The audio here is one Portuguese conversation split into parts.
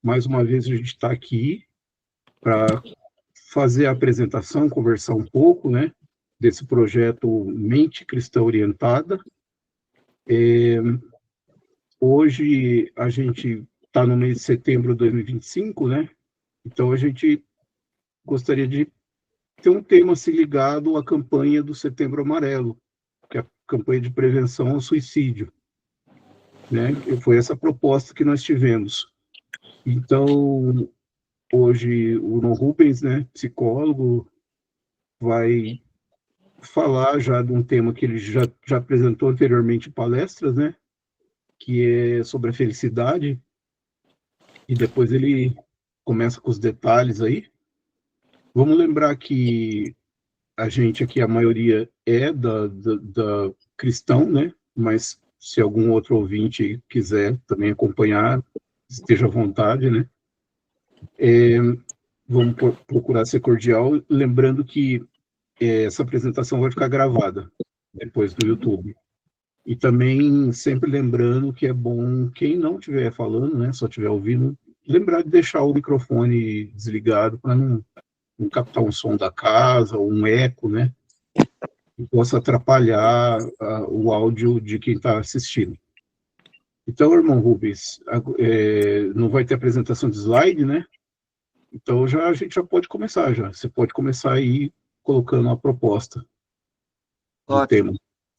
Mais uma vez a gente está aqui para fazer a apresentação, conversar um pouco, né, desse projeto Mente Cristã Orientada. Hoje a gente está no mês de setembro de 2025, né? Então a gente gostaria de ter um tema se ligado à campanha do Setembro Amarelo, que é a campanha de prevenção ao suicídio, né? E foi essa proposta que nós tivemos. Então, hoje o Ron Rubens, né, psicólogo, vai falar já de um tema que ele já apresentou anteriormente em palestras, né, que é sobre a felicidade, e depois ele começa com os detalhes aí. Vamos lembrar que a gente aqui, a maioria é da cristão, né, mas se algum outro ouvinte quiser também acompanhar, esteja à vontade, né. Vamos procurar ser cordial, lembrando que essa apresentação vai ficar gravada depois do YouTube. E também sempre lembrando que é bom, quem não estiver falando, né, só estiver ouvindo, lembrar de deixar o microfone desligado para não captar um som da casa, ou um eco, né, que possa atrapalhar o áudio de quem está assistindo. Então, irmão Rubens, não vai ter apresentação de slide, né? Então a gente já pode começar já. Você pode começar aí colocando a proposta do tema.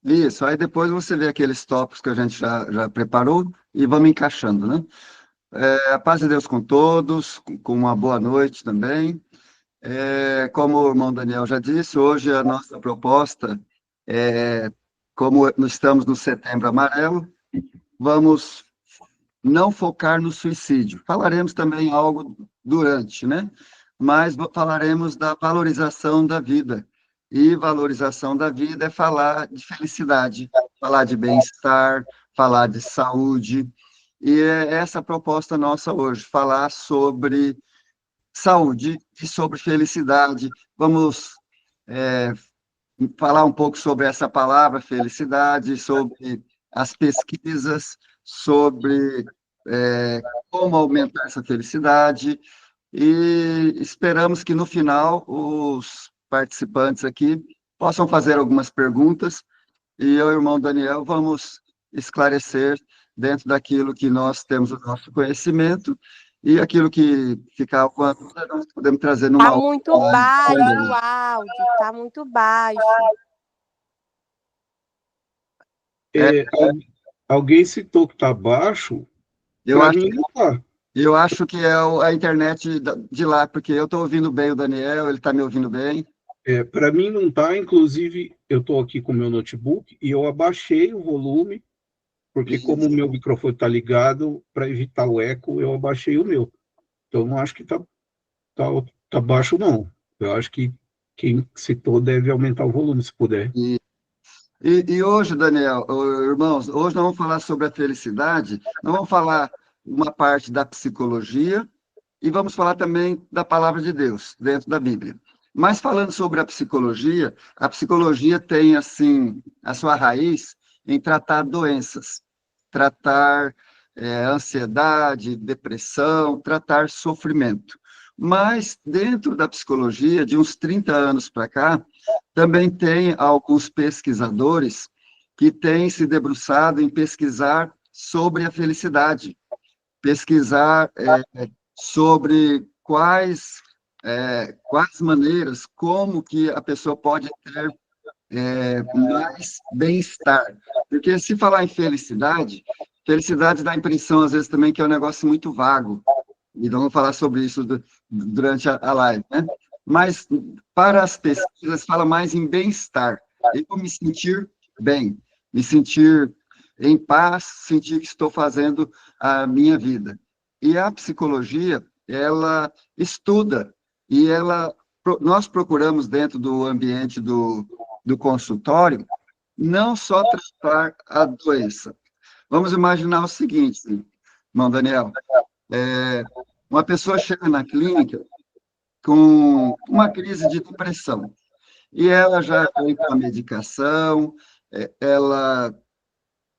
Isso, aí depois você vê aqueles tópicos que a gente já preparou e vamos encaixando, né? A paz de Deus com todos, com uma boa noite também. Como o irmão Daniel já disse, hoje a nossa proposta como nós estamos no Setembro Amarelo, vamos não focar no suicídio. Falaremos também algo durante, né? Mas falaremos da valorização da vida. E valorização da vida é falar de felicidade, falar de bem-estar, falar de saúde. E é essa a proposta nossa hoje, falar sobre saúde e sobre felicidade. Vamos falar um pouco sobre essa palavra felicidade, sobre as pesquisas, sobre como aumentar essa felicidade, e esperamos que no final os participantes aqui possam fazer algumas perguntas, e eu e o irmão Daniel vamos esclarecer dentro daquilo que nós temos o nosso conhecimento, e aquilo que ficar com a dúvida, nós podemos trazer numa Está muito baixo o áudio, está muito baixo. Alguém citou que está baixo, para mim não está. Eu acho que é a internet de lá, porque eu estou ouvindo bem o Daniel, ele está me ouvindo bem. Para mim não está, inclusive eu estou aqui com o meu notebook e eu abaixei o volume, porque como o meu microfone está ligado, para evitar o eco, eu abaixei o meu. Então não acho que tá baixo, não. Eu acho que quem citou deve aumentar o volume, se puder. E hoje, Daniel, irmãos, hoje nós vamos falar sobre a felicidade, nós vamos falar uma parte da psicologia e vamos falar também da palavra de Deus, dentro da Bíblia. Mas falando sobre a psicologia tem, assim, a sua raiz em tratar doenças, tratar ansiedade, depressão, tratar sofrimento. Mas, dentro da psicologia, de uns 30 anos para cá, também tem alguns pesquisadores que têm se debruçado em pesquisar sobre a felicidade, pesquisar sobre quais maneiras, como que a pessoa pode ter mais bem-estar. Porque se falar em felicidade dá a impressão, às vezes, também que é um negócio muito vago. Então, vamos falar sobre isso durante a live, né? Mas, para as pesquisas, fala mais em bem-estar. Eu me sentir bem, me sentir em paz, sentir que estou fazendo a minha vida. E a psicologia, ela estuda, e nós procuramos, dentro do ambiente do consultório, não só tratar a doença. Vamos imaginar o seguinte, irmão Daniel, uma pessoa chega na clínica com uma crise de depressão, e ela já foi com a medicação, ela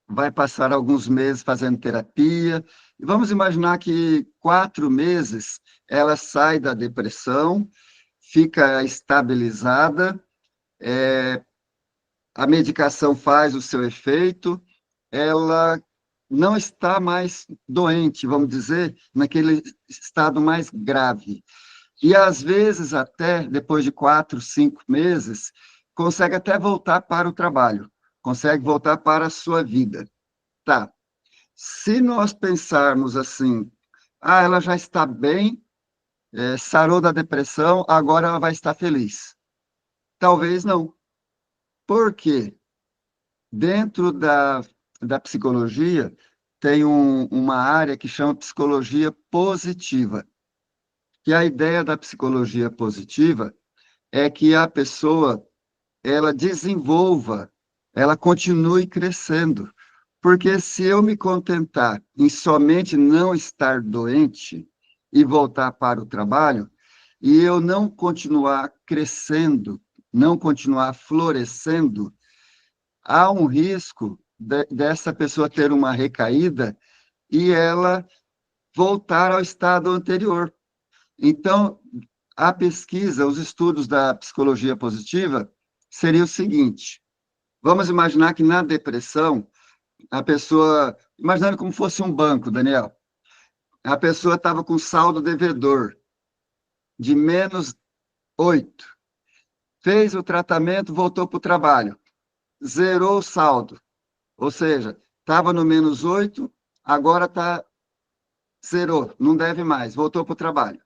vai passar alguns meses fazendo terapia, Vamos imaginar que 4 meses ela sai da depressão, fica estabilizada, a medicação faz o seu efeito, ela não está mais doente, vamos dizer, naquele estado mais grave. E, às vezes, até depois de 4, 5 meses, consegue até voltar para o trabalho, consegue voltar para a sua vida. Tá. Se nós pensarmos assim, ela já está bem, sarou da depressão, agora ela vai estar feliz. Talvez não. Por quê? Dentro da psicologia, tem uma área que chama psicologia positiva. E a ideia da psicologia positiva é que a pessoa ela desenvolva, ela continue crescendo. Porque se eu me contentar em somente não estar doente e voltar para o trabalho, e eu não continuar crescendo, não continuar florescendo, há um risco dessa pessoa ter uma recaída e ela voltar ao estado anterior. Então, a pesquisa, os estudos da psicologia positiva seria o seguinte: vamos imaginar que na depressão, a pessoa, imaginando como fosse um banco, Daniel, a pessoa estava com saldo devedor de -8, fez o tratamento, voltou para o trabalho, zerou o saldo, ou seja, estava no -8, agora zerou, não deve mais, voltou para o trabalho.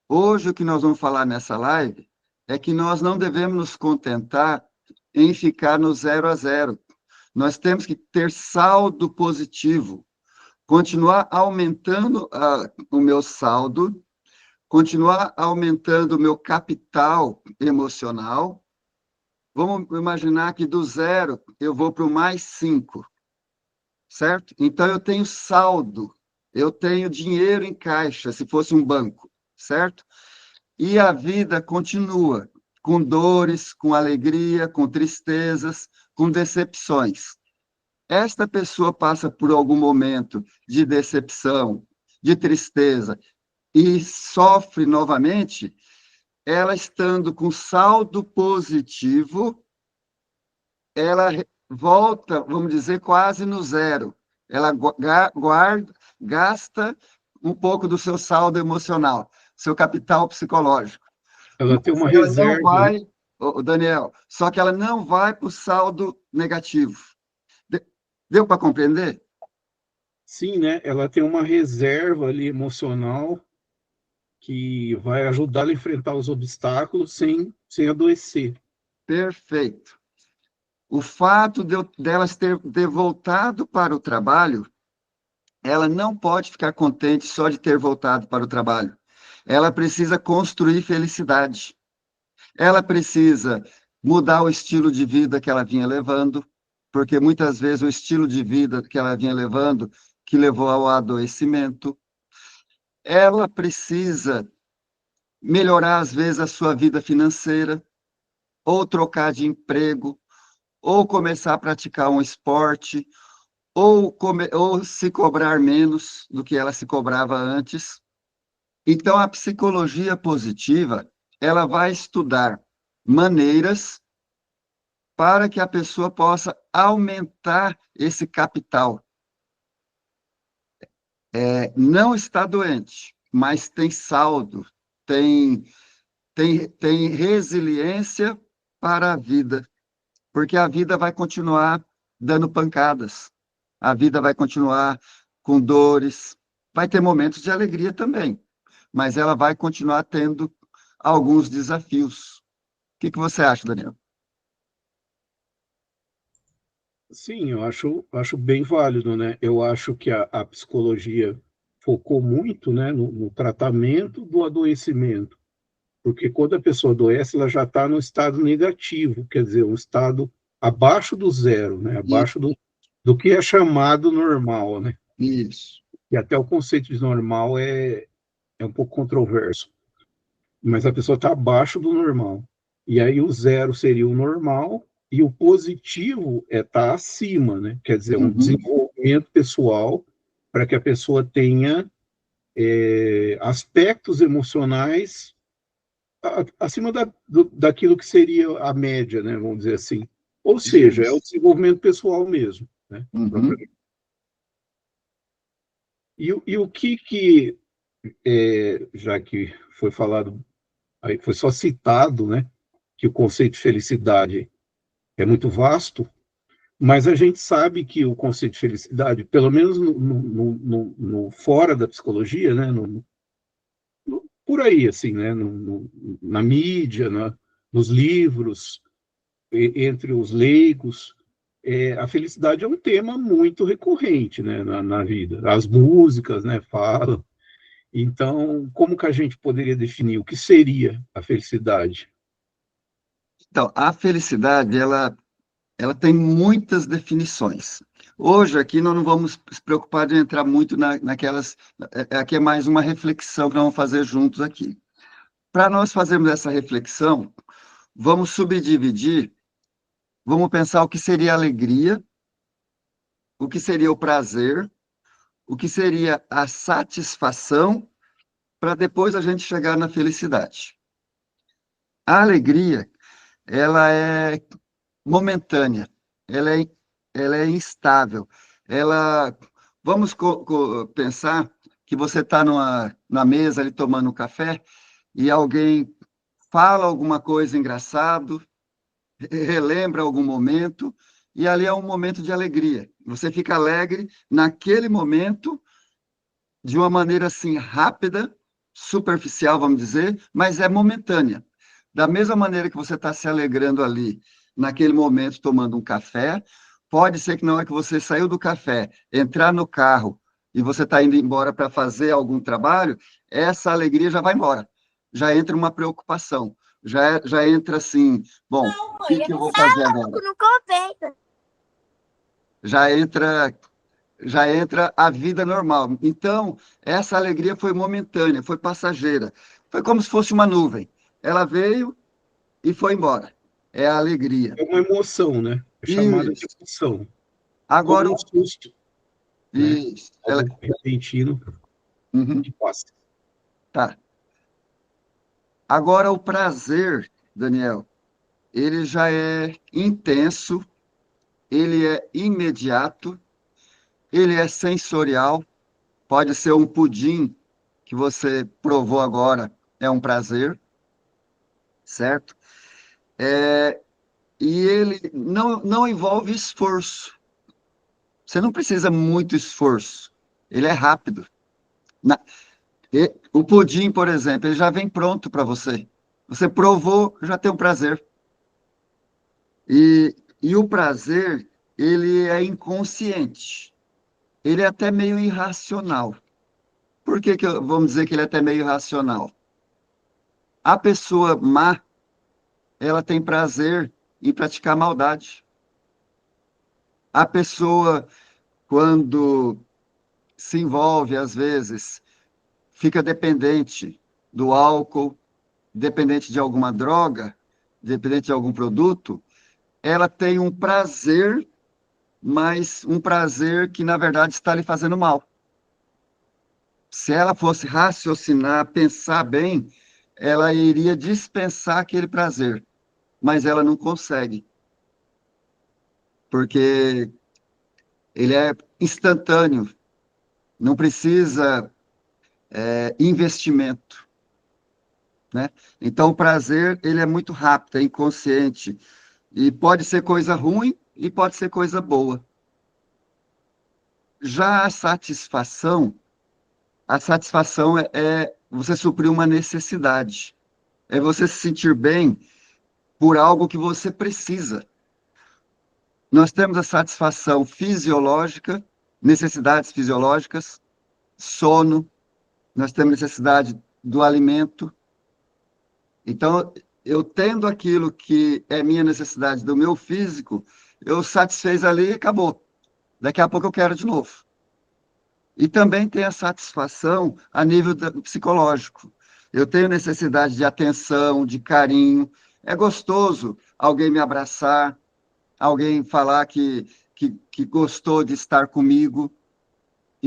Hoje, o que nós vamos falar nessa live é que nós não devemos nos contentar em ficar no 0 a 0. Nós temos que ter saldo positivo, continuar aumentando o meu saldo, continuar aumentando o meu capital emocional. Vamos imaginar que do 0 eu vou para o +5, certo? Então, eu tenho saldo, eu tenho dinheiro em caixa, se fosse um banco, certo? E a vida continua, com dores, com alegria, com tristezas, com decepções. Esta pessoa passa por algum momento de decepção, de tristeza, e sofre novamente, ela estando com saldo positivo, ela volta, vamos dizer, quase no 0. Ela gasta um pouco do seu saldo emocional, seu capital psicológico. Ela tem uma Ela reserva. não vai, Daniel, só que ela não vai para o saldo negativo. Deu para compreender? Sim, né? Ela tem uma reserva ali emocional que vai ajudá-la a enfrentar os obstáculos sem adoecer. Perfeito. O fato delas ter voltado para o trabalho, ela não pode ficar contente só de ter voltado para o trabalho. Ela precisa construir felicidade. Ela precisa mudar o estilo de vida que ela vinha levando, porque muitas vezes o estilo de vida que ela vinha levando, que levou ao adoecimento. Ela precisa melhorar, às vezes, a sua vida financeira, ou trocar de emprego, ou começar a praticar um esporte, ou se cobrar menos do que ela se cobrava antes. Então, a psicologia positiva, ela vai estudar maneiras para que a pessoa possa aumentar esse capital. Não está doente, mas tem saldo, tem resiliência para a vida, porque a vida vai continuar dando pancadas, a vida vai continuar com dores, vai ter momentos de alegria também, mas ela vai continuar tendo alguns desafios. O que você acha, Daniel? Sim, eu acho bem válido, né? Eu acho que a psicologia focou muito, né, no tratamento do adoecimento, porque quando a pessoa adoece, ela já está no estado negativo, quer dizer, um estado abaixo do 0, né? Abaixo do que é chamado normal, né? Isso. E até o conceito de normal é um pouco controverso, mas a pessoa está abaixo do normal. E aí o 0 seria o normal e o positivo é estar acima, né? Quer dizer, um desenvolvimento pessoal para que a pessoa tenha aspectos emocionais acima daquilo que seria a média, né, vamos dizer assim. Ou seja, é o desenvolvimento pessoal mesmo, né? Uhum. E o que já que foi falado, aí foi só citado, né, que o conceito de felicidade é muito vasto, mas a gente sabe que o conceito de felicidade, pelo menos no fora da psicologia, né, por aí, assim, né, na mídia, nos livros, entre os leigos, a felicidade é um tema muito recorrente, né, na vida. As músicas, né, falam. Então, como que a gente poderia definir o que seria a felicidade? Então, a felicidade, ela tem muitas definições. Hoje, aqui, nós não vamos se preocupar de entrar muito naquelas... Aqui é mais uma reflexão que nós vamos fazer juntos aqui. Para nós fazermos essa reflexão, vamos subdividir, vamos pensar o que seria a alegria, o que seria o prazer, o que seria a satisfação, para depois a gente chegar na felicidade. A alegria, ela é momentânea, ela é instável. Vamos pensar que você está na mesa ali tomando um café e alguém fala alguma coisa engraçado, relembra algum momento, e ali é um momento de alegria. Você fica alegre naquele momento, de uma maneira assim rápida, superficial, vamos dizer, mas é momentânea. Da mesma maneira que você está se alegrando ali, naquele momento, tomando um café, pode ser que na hora que você saiu do café, entrar no carro e você está indo embora para fazer algum trabalho, essa alegria já vai embora. Já entra uma preocupação. Já entra assim, bom, o que eu vou fazer agora? Já entra a vida normal. Então, essa alegria foi momentânea, foi passageira. Foi como se fosse uma nuvem. Ela veio e foi embora. É a alegria. É uma emoção, né? É chamada de Isso. emoção. Agora, Como um susto, né? isso. Algo repentino Uhum. que passa. Tá. Agora, o prazer, Daniel, ele já é intenso, ele é imediato, ele é sensorial. Pode ser um pudim que você provou agora, é um prazer, certo? E ele não envolve esforço. Você não precisa muito esforço. Ele é rápido. O pudim, por exemplo, ele já vem pronto para você. Você provou, já tem um prazer. E o prazer, ele é inconsciente. Ele é até meio irracional. Por que vamos dizer que ele é até meio irracional? A pessoa má, ela tem prazer em praticar maldade. A pessoa, quando se envolve, às vezes, fica dependente do álcool, dependente de alguma droga, dependente de algum produto, ela tem um prazer, mas um prazer que, na verdade, está lhe fazendo mal. Se ela fosse raciocinar, pensar bem, ela iria dispensar aquele prazer, mas ela não consegue, porque ele é instantâneo, não precisa investimento, né? Então, o prazer, ele é muito rápido, é inconsciente, e pode ser coisa ruim e pode ser coisa boa. Já a satisfação é você suprir uma necessidade, é você se sentir bem por algo que você precisa. Nós temos a satisfação fisiológica, necessidades fisiológicas, sono, nós temos necessidade do alimento. Então, eu tendo aquilo que é minha necessidade do meu físico, eu satisfez ali e acabou. Daqui a pouco eu quero de novo. E também tem a satisfação a nível psicológico. Eu tenho necessidade de atenção, de carinho. É gostoso alguém me abraçar, alguém falar que gostou de estar comigo.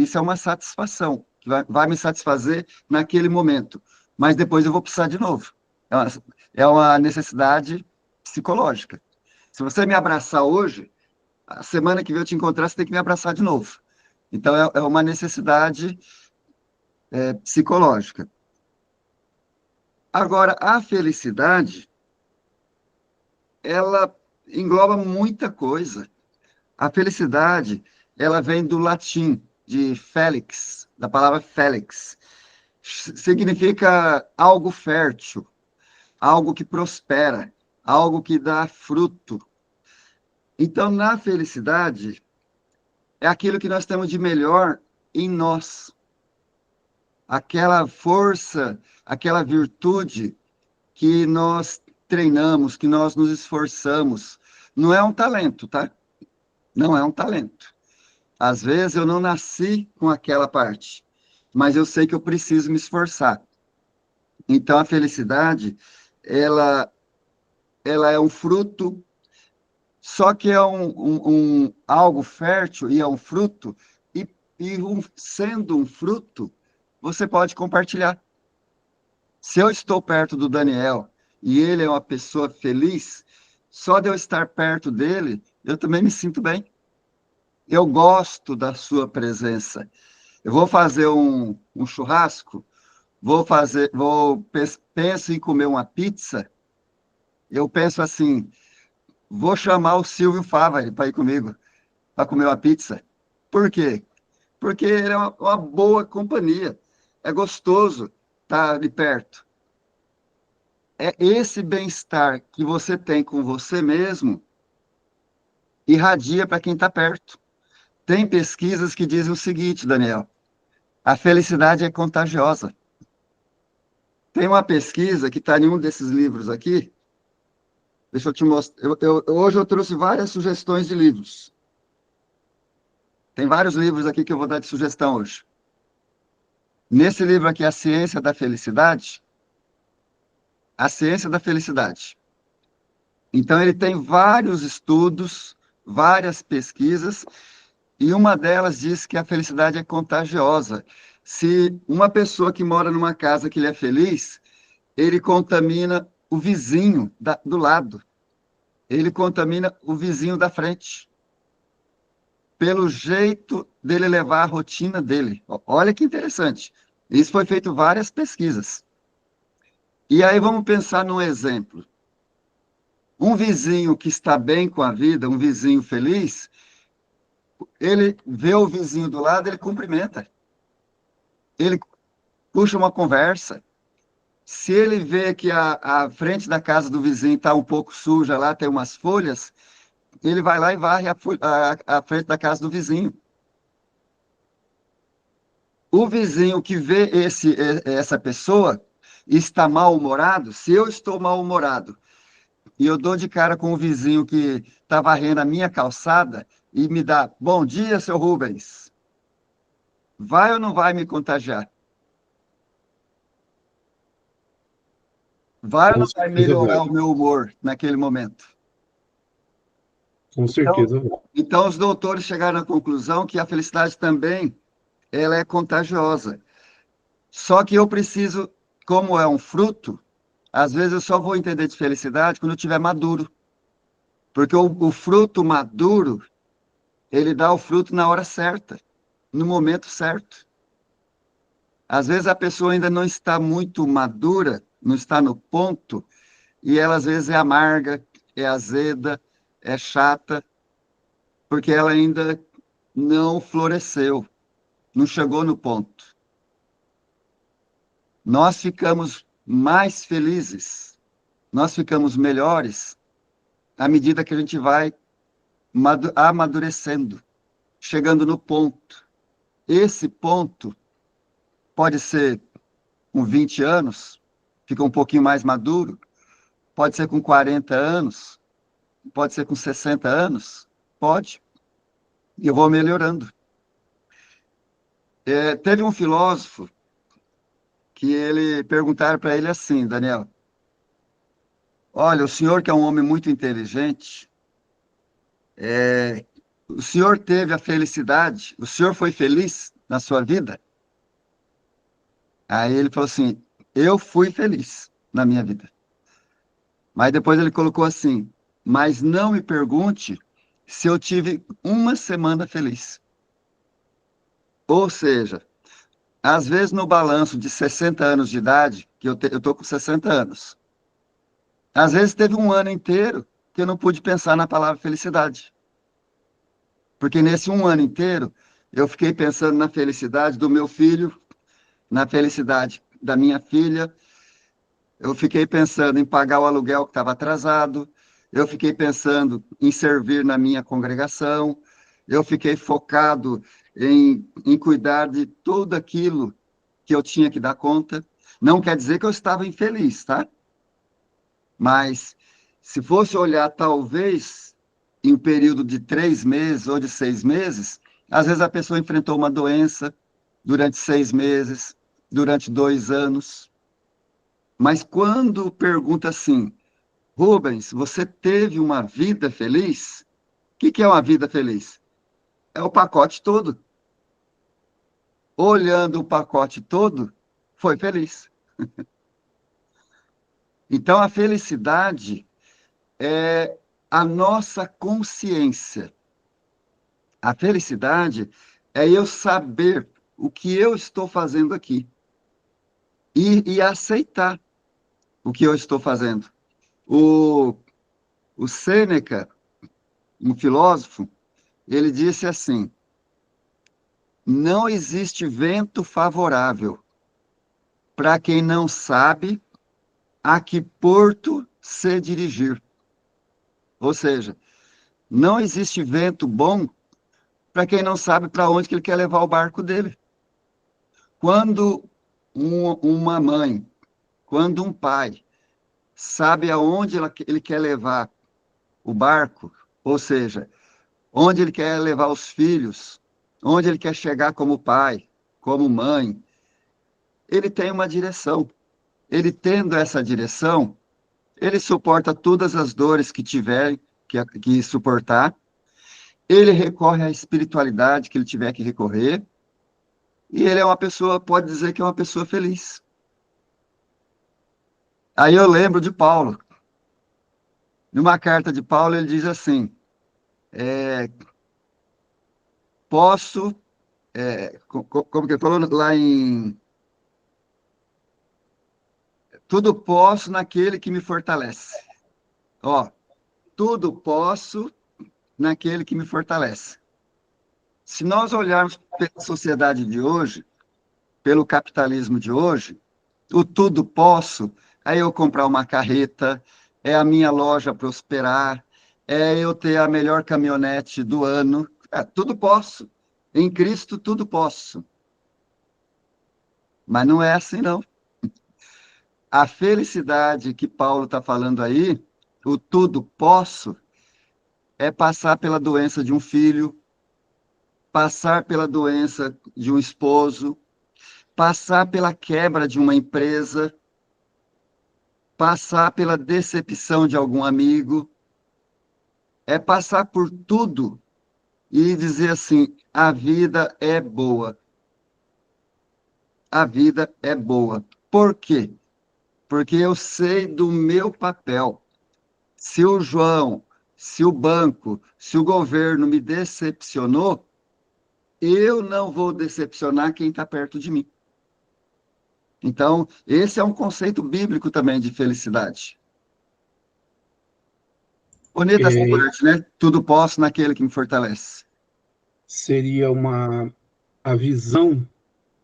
isso é uma satisfação, que vai me satisfazer naquele momento, mas depois eu vou precisar de novo. É uma necessidade psicológica. Se você me abraçar hoje, a semana que vem eu te encontrar, você tem que me abraçar de novo. Então, é uma necessidade psicológica. Agora, a felicidade, ela engloba muita coisa. A felicidade, ela vem do latim, de felix, da palavra felix. Significa algo fértil, algo que prospera, algo que dá fruto. Então, na felicidade, é aquilo que nós temos de melhor em nós. Aquela força, aquela virtude que nós treinamos, que nós nos esforçamos. Não é um talento, tá? Não é um talento. Às vezes eu não nasci com aquela parte, mas eu sei que eu preciso me esforçar. Então a felicidade, ela é um fruto, só que é algo fértil e é um fruto, sendo um fruto, você pode compartilhar. Se eu estou perto do Daniel e ele é uma pessoa feliz, só de eu estar perto dele, eu também me sinto bem. Eu gosto da sua presença. Eu vou fazer um churrasco, penso em comer uma pizza, eu penso assim, vou chamar o Silvio Fava para ir comigo, para comer uma pizza. Por quê? Porque ele é uma boa companhia. É gostoso estar ali perto. É esse bem-estar que você tem com você mesmo, irradia para quem está perto. Tem pesquisas que dizem o seguinte, Daniel, a felicidade é contagiosa. Tem uma pesquisa que está em um desses livros aqui, deixa eu te mostrar, hoje eu trouxe várias sugestões de livros. Tem vários livros aqui que eu vou dar de sugestão hoje. Nesse livro aqui, A Ciência da Felicidade, A Ciência da Felicidade. Então, ele tem vários estudos, várias pesquisas, e uma delas diz que a felicidade é contagiosa. Se uma pessoa que mora numa casa que ele é feliz, ele contamina o vizinho do lado. Ele contamina o vizinho da frente. Pelo jeito dele levar a rotina dele. Olha que interessante. Isso foi feito várias pesquisas. E aí vamos pensar num exemplo. Um vizinho que está bem com a vida, um vizinho feliz, ele vê o vizinho do lado, ele cumprimenta. Ele puxa uma conversa. Se ele vê que a frente da casa do vizinho está um pouco suja, lá tem umas folhas, ele vai lá e varre a frente da casa do vizinho. O vizinho que vê essa pessoa está mal-humorado, se eu estou mal-humorado e eu dou de cara com o vizinho que está varrendo a minha calçada e me dá, bom dia, seu Rubens, vai ou não vai me contagiar? Vai ou não vai melhorar o meu humor naquele momento? Com certeza. Então, os doutores chegaram à conclusão que a felicidade também ela é contagiosa. Só que eu preciso, como é um fruto, às vezes eu só vou entender de felicidade quando eu estiver maduro. Porque o fruto maduro, ele dá o fruto na hora certa, no momento certo. Às vezes a pessoa ainda não está muito madura, não está no ponto, e ela às vezes é amarga, é azeda, é chata, porque ela ainda não floresceu, não chegou no ponto. Nós ficamos mais felizes, nós ficamos melhores à medida que a gente vai amadurecendo, chegando no ponto. Esse ponto pode ser com 20 anos, fica um pouquinho mais maduro, pode ser com 40 anos, pode ser com 60 anos, pode. E eu vou melhorando. Teve um filósofo que perguntaram para ele assim, Daniel, olha, o senhor que é um homem muito inteligente, o senhor teve a felicidade, o senhor foi feliz na sua vida? Aí ele falou assim, eu fui feliz na minha vida. Mas depois ele colocou assim, mas não me pergunte se eu tive uma semana feliz. Ou seja, às vezes no balanço de 60 anos de idade, que eu estou com 60 anos, às vezes teve um ano inteiro que eu não pude pensar na palavra felicidade. Porque nesse um ano inteiro, eu fiquei pensando na felicidade do meu filho, na felicidade da minha filha, eu fiquei pensando em pagar o aluguel que estava atrasado, eu fiquei pensando em servir na minha congregação, eu fiquei focado em cuidar de tudo aquilo que eu tinha que dar conta. Não quer dizer que eu estava infeliz, tá? Mas se fosse olhar, talvez, em um período de 3 meses ou de 6 meses, às vezes a pessoa enfrentou uma doença durante 6 meses, durante 2 anos. Mas quando pergunta assim, Rubens, você teve uma vida feliz? O que é uma vida feliz? É o pacote todo. Olhando o pacote todo, foi feliz. Então, a felicidade é a nossa consciência. A felicidade é eu saber o que eu estou fazendo aqui e aceitar o que eu estou fazendo. O Sêneca, um filósofo, ele disse assim: não existe vento favorável para quem não sabe a que porto se dirigir. Ou seja, não existe vento bom para quem não sabe para onde que ele quer levar o barco dele. Quando uma mãe, quando um pai sabe aonde ele quer levar o barco, ou seja, onde ele quer levar os filhos, onde ele quer chegar como pai, como mãe, ele tem uma direção. Ele tendo essa direção, ele suporta todas as dores que tiver que suportar, ele recorre à espiritualidade que ele tiver que recorrer, e ele é uma pessoa, pode dizer que é uma pessoa feliz. Aí eu lembro de Paulo. Numa carta de Paulo, ele diz assim: posso, como que ele falou lá em. Tudo posso naquele que me fortalece. Ó, tudo posso naquele que me fortalece. Se nós olharmos pela sociedade de hoje, pelo capitalismo de hoje, o tudo posso é eu comprar uma carreta, é a minha loja prosperar, é eu ter a melhor caminhonete do ano. Tudo posso. Em Cristo, tudo posso. Mas não é assim, não. A felicidade que Paulo está falando aí, o tudo posso, é passar pela doença de um filho, passar pela doença de um esposo, passar pela quebra de uma empresa, passar pela decepção de algum amigo, é passar por tudo e dizer assim: a vida é boa. A vida é boa. Por quê? Porque eu sei do meu papel. Se o João, se o banco, se o governo me decepcionou, eu não vou decepcionar quem está perto de mim. Então, esse é um conceito bíblico também de felicidade. Bonita essa parte, né? Tudo posso naquele que me fortalece. Seria a visão,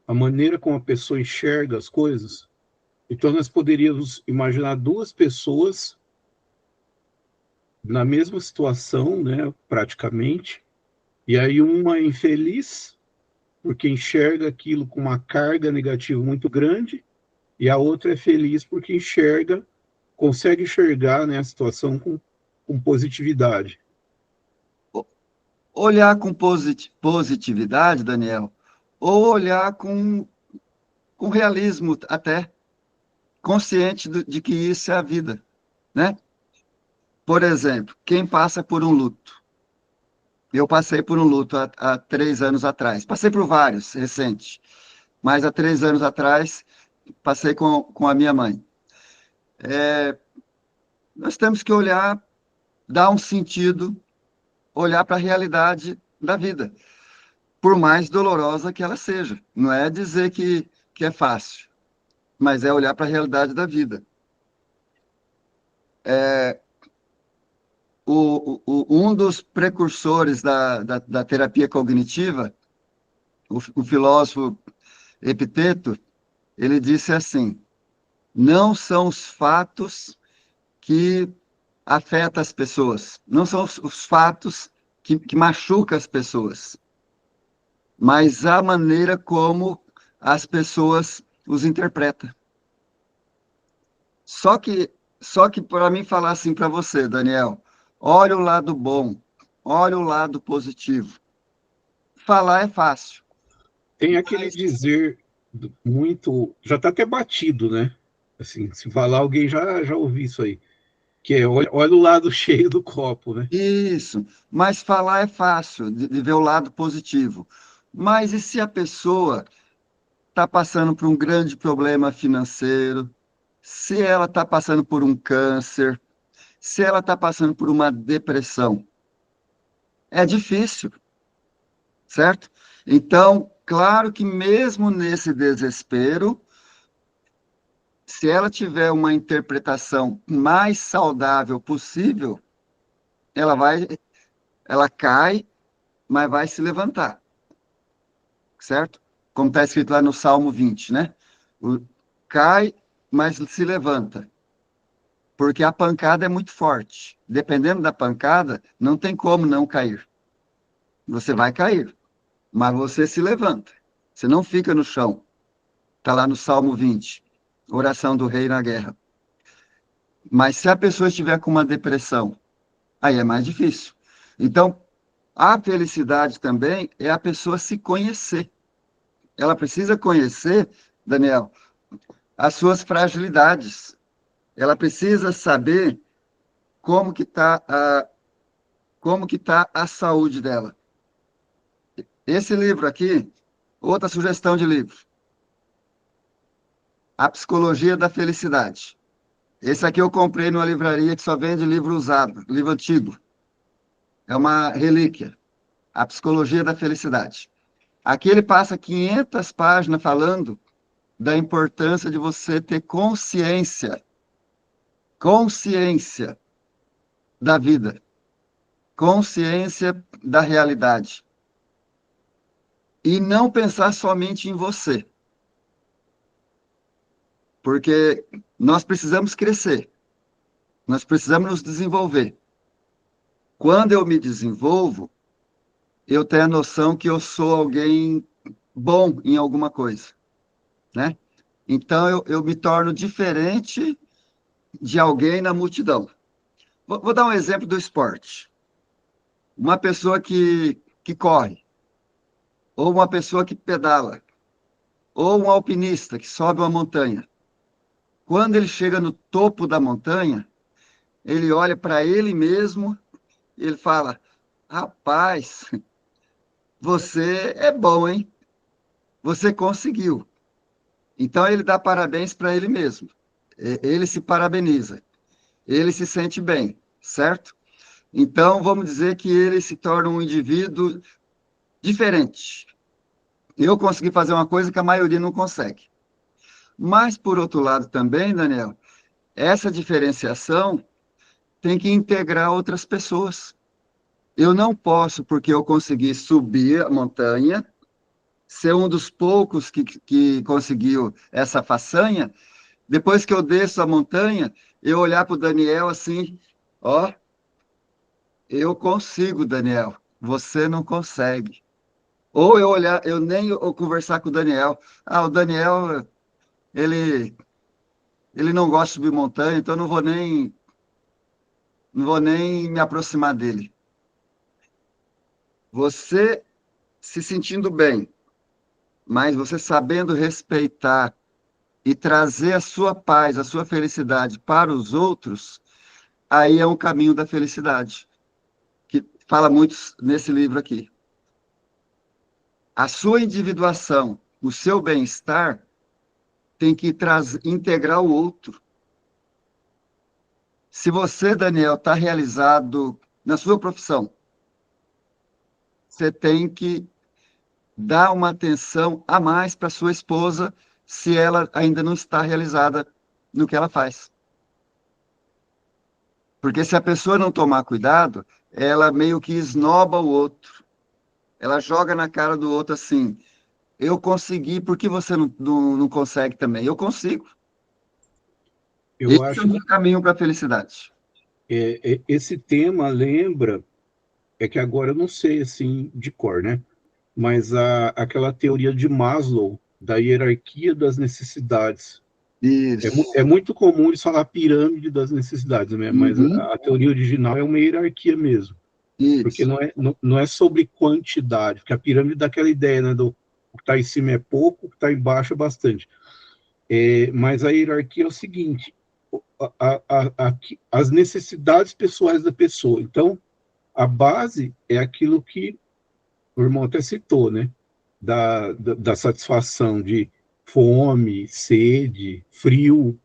a maneira como a pessoa enxerga as coisas. Então, nós poderíamos imaginar duas pessoas na mesma situação, né, praticamente, e aí uma é infeliz, porque enxerga aquilo com uma carga negativa muito grande, e a outra é feliz porque consegue enxergar, né, a situação com positividade. Olhar com positividade, Daniel, ou olhar com realismo até, consciente de que isso é a vida, né? Por exemplo, quem passa por um luto. eu passei por um luto há 3 anos atrás. Passei por vários, recente. Mas há 3 anos atrás, passei com a minha mãe. Nós temos que olhar, dar um sentido, olhar para a realidade da vida, por mais dolorosa que ela seja. Não é dizer que é fácil, mas é olhar para a realidade da vida. Um dos precursores da terapia cognitiva, o filósofo Epiteto, ele disse assim: não são os fatos que afetam as pessoas, não são os fatos que machucam as pessoas, mas a maneira como as pessoas os interpretam. Só que para mim falar assim para você, Daniel, olha o lado bom, olha o lado positivo. Falar é fácil. Tem aquele dizer muito, já está até batido, né? Assim, se falar, alguém já ouviu isso aí, que é olha o lado cheio do copo, né? Isso, mas falar é fácil, de ver o lado positivo. Mas e se a pessoa está passando por um grande problema financeiro, se ela está passando por um câncer, se ela está passando por uma depressão? É difícil, certo? Então, claro que mesmo nesse desespero, se ela tiver uma interpretação mais saudável possível, ela cai, mas vai se levantar, certo? Como está escrito lá no Salmo 20, né? Cai, mas se levanta, porque a pancada é muito forte. Dependendo da pancada, não tem como não cair. Você vai cair, mas você se levanta. Você não fica no chão. Está lá no Salmo 20, oração do rei na guerra. Mas se a pessoa estiver com uma depressão, aí é mais difícil. Então, a felicidade também é a pessoa se conhecer. Ela precisa conhecer, Daniel, as suas fragilidades. Ela precisa saber como que tá a saúde dela. Esse livro aqui, outra sugestão de livro, A Psicologia da Felicidade. Esse aqui eu comprei numa livraria que só vende livro usado, livro antigo. É uma relíquia, A Psicologia da Felicidade. Aqui ele passa 500 páginas falando da importância de você ter consciência da vida, consciência da realidade. E não pensar somente em você. Porque nós precisamos crescer, nós precisamos nos desenvolver. Quando eu me desenvolvo, eu tenho a noção que eu sou alguém bom em alguma coisa, né? Então, eu me torno diferente de alguém na multidão. Vou dar um exemplo do esporte. Uma pessoa que corre, ou uma pessoa que pedala, ou um alpinista que sobe uma montanha. Quando ele chega no topo da montanha, ele olha para ele mesmo e ele fala: rapaz, você é bom, hein? Você conseguiu. Então ele dá parabéns para ele mesmo. Ele se parabeniza. Ele se sente bem, certo? Então vamos dizer que ele se torna um indivíduo diferente. Eu consegui fazer uma coisa que a maioria não consegue. Mas, por outro lado também, Daniel, essa diferenciação tem que integrar outras pessoas. Eu não posso, porque eu consegui subir a montanha, ser um dos poucos que conseguiu essa façanha, depois que eu desço a montanha, eu olhar para o Daniel assim: ó, eu consigo, Daniel, você não consegue. Ou eu olhar, eu nem eu conversar com o Daniel: o Daniel, ele, ele não gosta de subir montanha, então eu não vou nem me aproximar dele. Você se sentindo bem, mas você sabendo respeitar e trazer a sua paz, a sua felicidade para os outros, aí é um caminho da felicidade. fala muito nesse livro aqui. A sua individuação, o seu bem-estar, tem que integrar o outro. Se você, Daniel, está realizado na sua profissão, você tem que dar uma atenção a mais para sua esposa se ela ainda não está realizada no que ela faz. Porque se a pessoa não tomar cuidado, ela meio que esnoba o outro. Ela joga na cara do outro assim, eu consegui, por que você não consegue também? Eu consigo. Eu Esse é o acho meu caminho para a felicidade. que esse tema lembra, é que agora eu não sei assim de cor, né? Mas aquela teoria de Maslow, da hierarquia das necessidades. É Isso. muito comum eles falar pirâmide das necessidades, né? Mas Uhum. a teoria original é uma hierarquia mesmo, porque Isso. não é sobre quantidade, porque a pirâmide dá aquela ideia, né, do o que está em cima é pouco, o que está embaixo é bastante. Mas a hierarquia é o seguinte, as necessidades pessoais da pessoa. Então, a base é aquilo que o irmão até citou, né? Da satisfação de fome, sede, frio,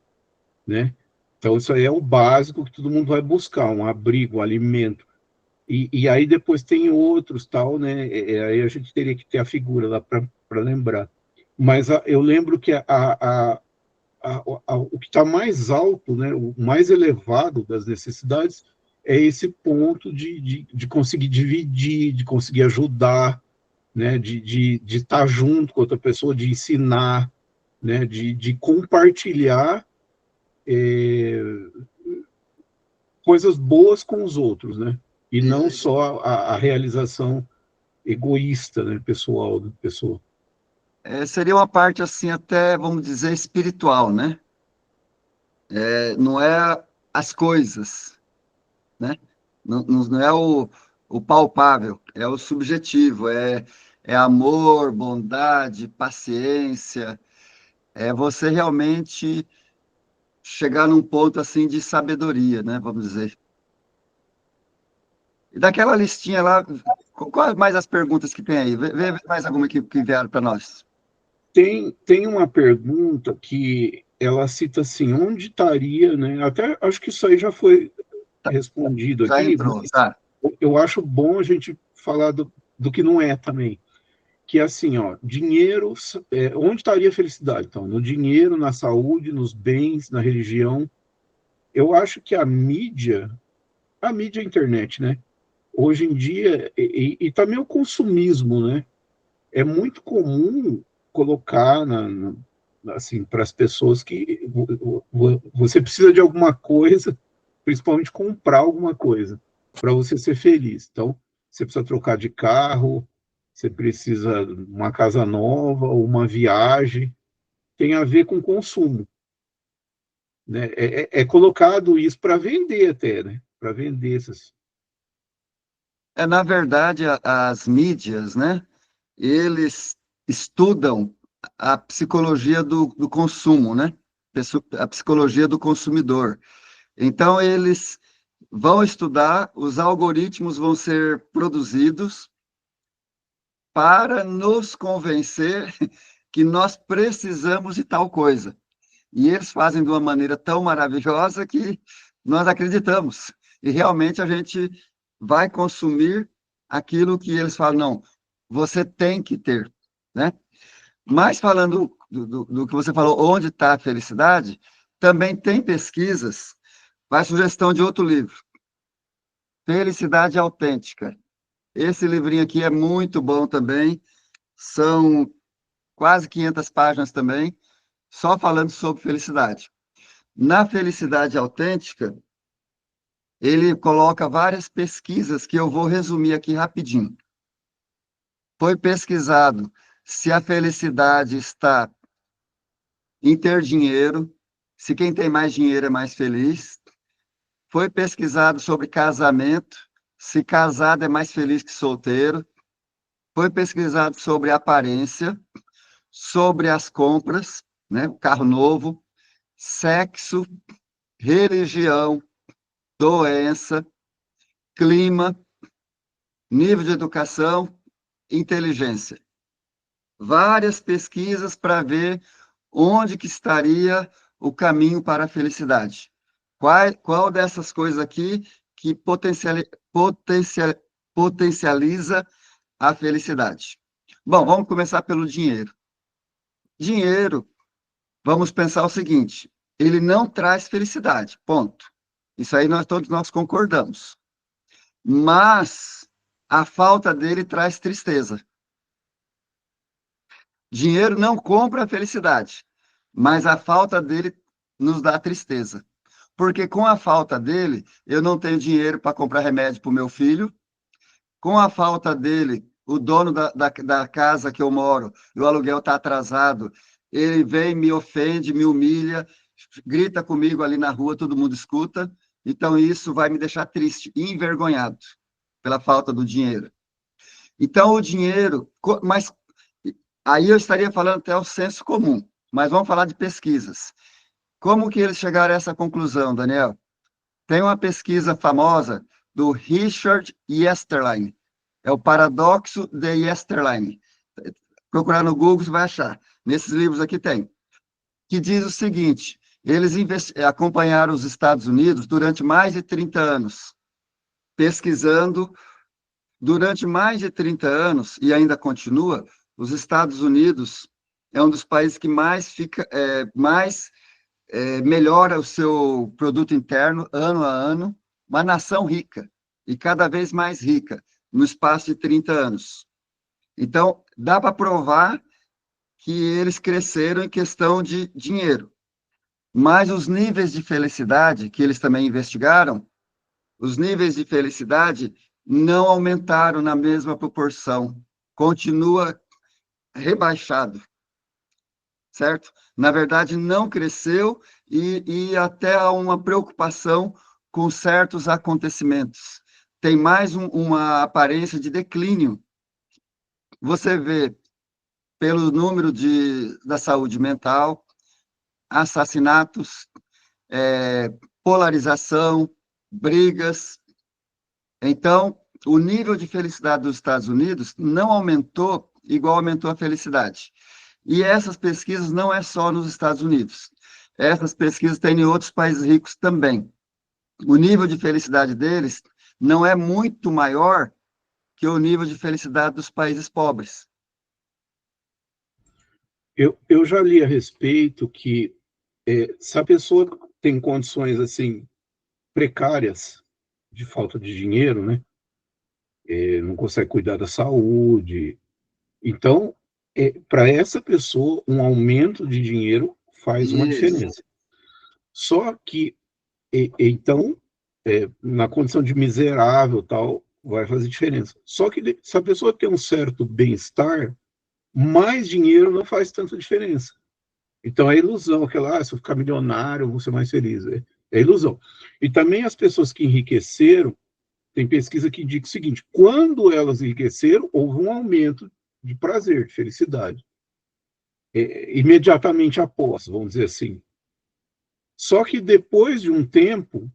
né? Então, isso aí é o básico que todo mundo vai buscar, um abrigo, um alimento. E aí depois tem outros, tal, né? Aí a gente teria que ter a figura lá para lembrar. Mas eu lembro que o que está mais alto, né, o mais elevado das necessidades, é esse ponto de conseguir dividir, de conseguir ajudar, né, de estar junto com outra pessoa, de ensinar, né, de compartilhar é, coisas boas com os outros, né, e não E, só a realização egoísta, né, pessoal da pessoa. seria uma parte, assim, até, vamos dizer, espiritual, né? Não é as coisas, né? Não é o palpável, é o subjetivo, é amor, bondade, paciência, é você realmente chegar num ponto assim de sabedoria, né? Vamos dizer. E daquela listinha lá, quais mais as perguntas que tem aí? Vê mais alguma que enviaram para nós. Tem uma pergunta que ela cita assim, onde estaria, né? Até acho que isso aí já foi respondido Já aqui, entrou, mas tá? eu acho bom a gente falar do que não é também. Que é assim, ó, dinheiro, onde estaria a felicidade? Então, no dinheiro, na saúde, nos bens, na religião. Eu acho que a mídia e a internet, né? Hoje em dia, e também o consumismo, né? É muito comum colocar assim, para as pessoas que você precisa de alguma coisa, principalmente comprar alguma coisa, para você ser feliz. Então, você precisa trocar de carro, você precisa de uma casa nova, uma viagem, tem a ver com consumo, né? É colocado isso para vender até, né? Para vender essas. Na verdade, as mídias, né? Eles estudam a psicologia do consumo, né? A psicologia do consumidor. Então, eles vão estudar, os algoritmos vão ser produzidos para nos convencer que nós precisamos de tal coisa. E eles fazem de uma maneira tão maravilhosa que nós acreditamos. E realmente a gente vai consumir aquilo que eles falam, não, você tem que ter, né? Mas falando do que você falou, onde está a felicidade, também tem pesquisas, vai sugestão de outro livro, Felicidade Autêntica. Esse livrinho aqui é muito bom também, são quase 500 páginas também, só falando sobre felicidade. Na felicidade autêntica, ele coloca várias pesquisas que eu vou resumir aqui rapidinho. Foi pesquisado se a felicidade está em ter dinheiro, se quem tem mais dinheiro é mais feliz. Foi pesquisado sobre casamento, se casado é mais feliz que solteiro. Foi pesquisado sobre aparência, sobre as compras, né, carro novo, sexo, religião, doença, clima, nível de educação, inteligência. Várias pesquisas para ver onde que estaria o caminho para a felicidade. Qual dessas coisas aqui que potencializa a felicidade? Bom, vamos começar pelo dinheiro. Dinheiro, vamos pensar o seguinte, ele não traz felicidade, ponto. Isso aí todos nós concordamos. Mas a falta dele traz tristeza. Dinheiro não compra a felicidade, mas a falta dele nos dá tristeza. Porque com a falta dele, eu não tenho dinheiro para comprar remédio para o meu filho. Com a falta dele, o dono da casa que eu moro, o aluguel está atrasado, ele vem, me ofende, me humilha, grita comigo ali na rua, todo mundo escuta. Então, isso vai me deixar triste, envergonhado pela falta do dinheiro. Então, o dinheiro... Mas aí eu estaria falando até o senso comum, mas vamos falar de pesquisas. Como que eles chegaram a essa conclusão, Daniel? Tem uma pesquisa famosa do Richard Easterline, é o paradoxo de Easterline. Procurar no Google, você vai achar. Nesses livros aqui tem. Que diz o seguinte, eles acompanharam os Estados Unidos durante mais de 30 anos, pesquisando durante mais de 30 anos, e ainda continua, os Estados Unidos é um dos países que mais melhora o seu produto interno ano a ano, uma nação rica, e cada vez mais rica, no espaço de 30 anos. Então, dá para provar que eles cresceram em questão de dinheiro. Mas os níveis de felicidade, que eles também investigaram, os níveis de felicidade não aumentaram na mesma proporção, continua rebaixado, certo? Na verdade, não cresceu e até há uma preocupação com certos acontecimentos. Tem mais uma aparência de declínio. Você vê, pelo número da saúde mental, assassinatos, polarização, brigas. Então, o nível de felicidade dos Estados Unidos não aumentou igual aumentou a felicidade. E essas pesquisas não é só nos Estados Unidos. Essas pesquisas tem em outros países ricos também. O nível de felicidade deles não é muito maior que o nível de felicidade dos países pobres. Eu já li a respeito que se a pessoa tem condições assim precárias de falta de dinheiro, né? Não consegue cuidar da saúde. Então, para essa pessoa, um aumento de dinheiro faz uma diferença. Só que, então, na condição de miserável, tal, vai fazer diferença. Só que se a pessoa tem um certo bem-estar, mais dinheiro não faz tanta diferença. Então, é ilusão, aquela, se eu ficar milionário, eu vou ser mais feliz. É ilusão. E também as pessoas que enriqueceram, tem pesquisa que indica o seguinte, quando elas enriqueceram, houve um aumento de prazer, de felicidade. Imediatamente após, vamos dizer assim. Só que depois de um tempo,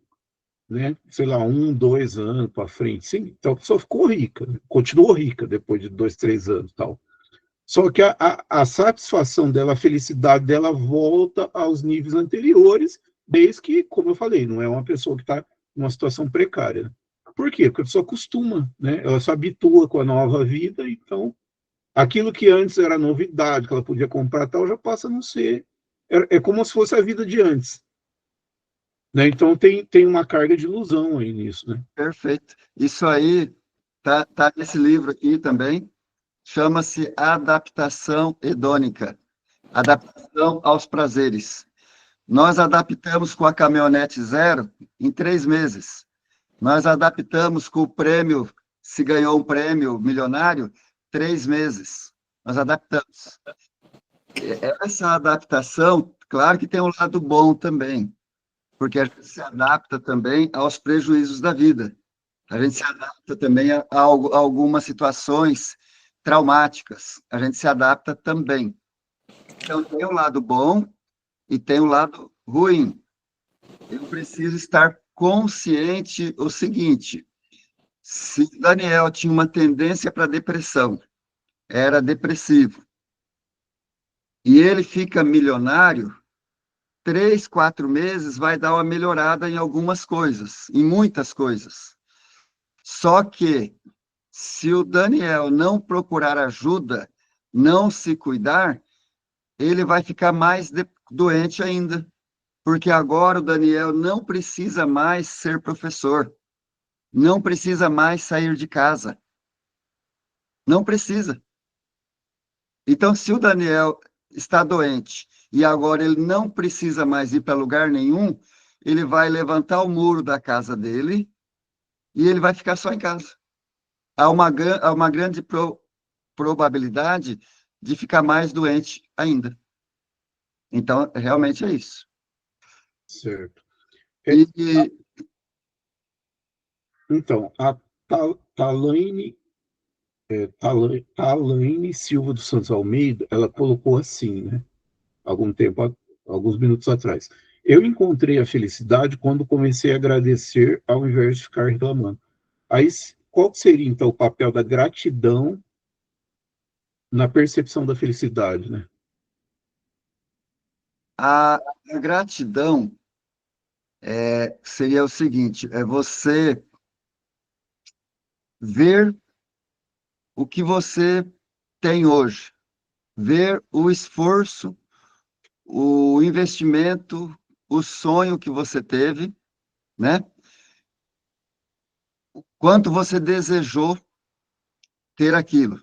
né, sei lá, 1, 2 anos para frente, sim, então a pessoa ficou rica, continuou rica depois de 2, 3 anos tal. Só que a satisfação dela, a felicidade dela volta aos níveis anteriores, desde que, como eu falei, não é uma pessoa que está numa situação precária. Né? Por quê? Porque a pessoa acostuma, né? Ela se habitua com a nova vida, então aquilo que antes era novidade, que ela podia comprar tal, já passa a não ser. É como se fosse a vida de antes. Né? Então tem uma carga de ilusão aí nisso. Né? Perfeito. Isso aí tá nesse livro aqui também. Chama-se adaptação hedônica, adaptação aos prazeres. Nós adaptamos com a caminhonete zero em 3 meses. Nós adaptamos com o prêmio, se ganhou um prêmio milionário, 3 meses. Nós adaptamos. Essa adaptação, claro que tem um lado bom também, porque a gente se adapta também aos prejuízos da vida. A gente se adapta também a algumas situações traumáticas, a gente se adapta também. Então, tem um lado bom e tem um lado ruim. Eu preciso estar consciente o seguinte, Se o Daniel tinha uma tendência para depressão, era depressivo, e ele fica milionário, 3, 4 meses vai dar uma melhorada em algumas coisas, em muitas coisas. Só que, se o Daniel não procurar ajuda, não se cuidar, ele vai ficar mais doente ainda. Porque agora o Daniel não precisa mais ser professor, não precisa mais sair de casa. Não precisa. Então, se o Daniel está doente e agora ele não precisa mais ir para lugar nenhum, ele vai levantar o muro da casa dele e ele vai ficar só em casa. Há uma grande probabilidade de ficar mais doente ainda. Então, realmente é isso. Certo. E Então, a Talaine Silva dos Santos Almeida, ela colocou assim, né? Alguns minutos atrás. Eu encontrei a felicidade quando comecei a agradecer ao invés de ficar reclamando. Aí, qual seria, então, o papel da gratidão na percepção da felicidade, né? a gratidão seria o seguinte, é você ver o que você tem hoje, ver o esforço, o investimento, o sonho que você teve, né? Quanto você desejou ter aquilo.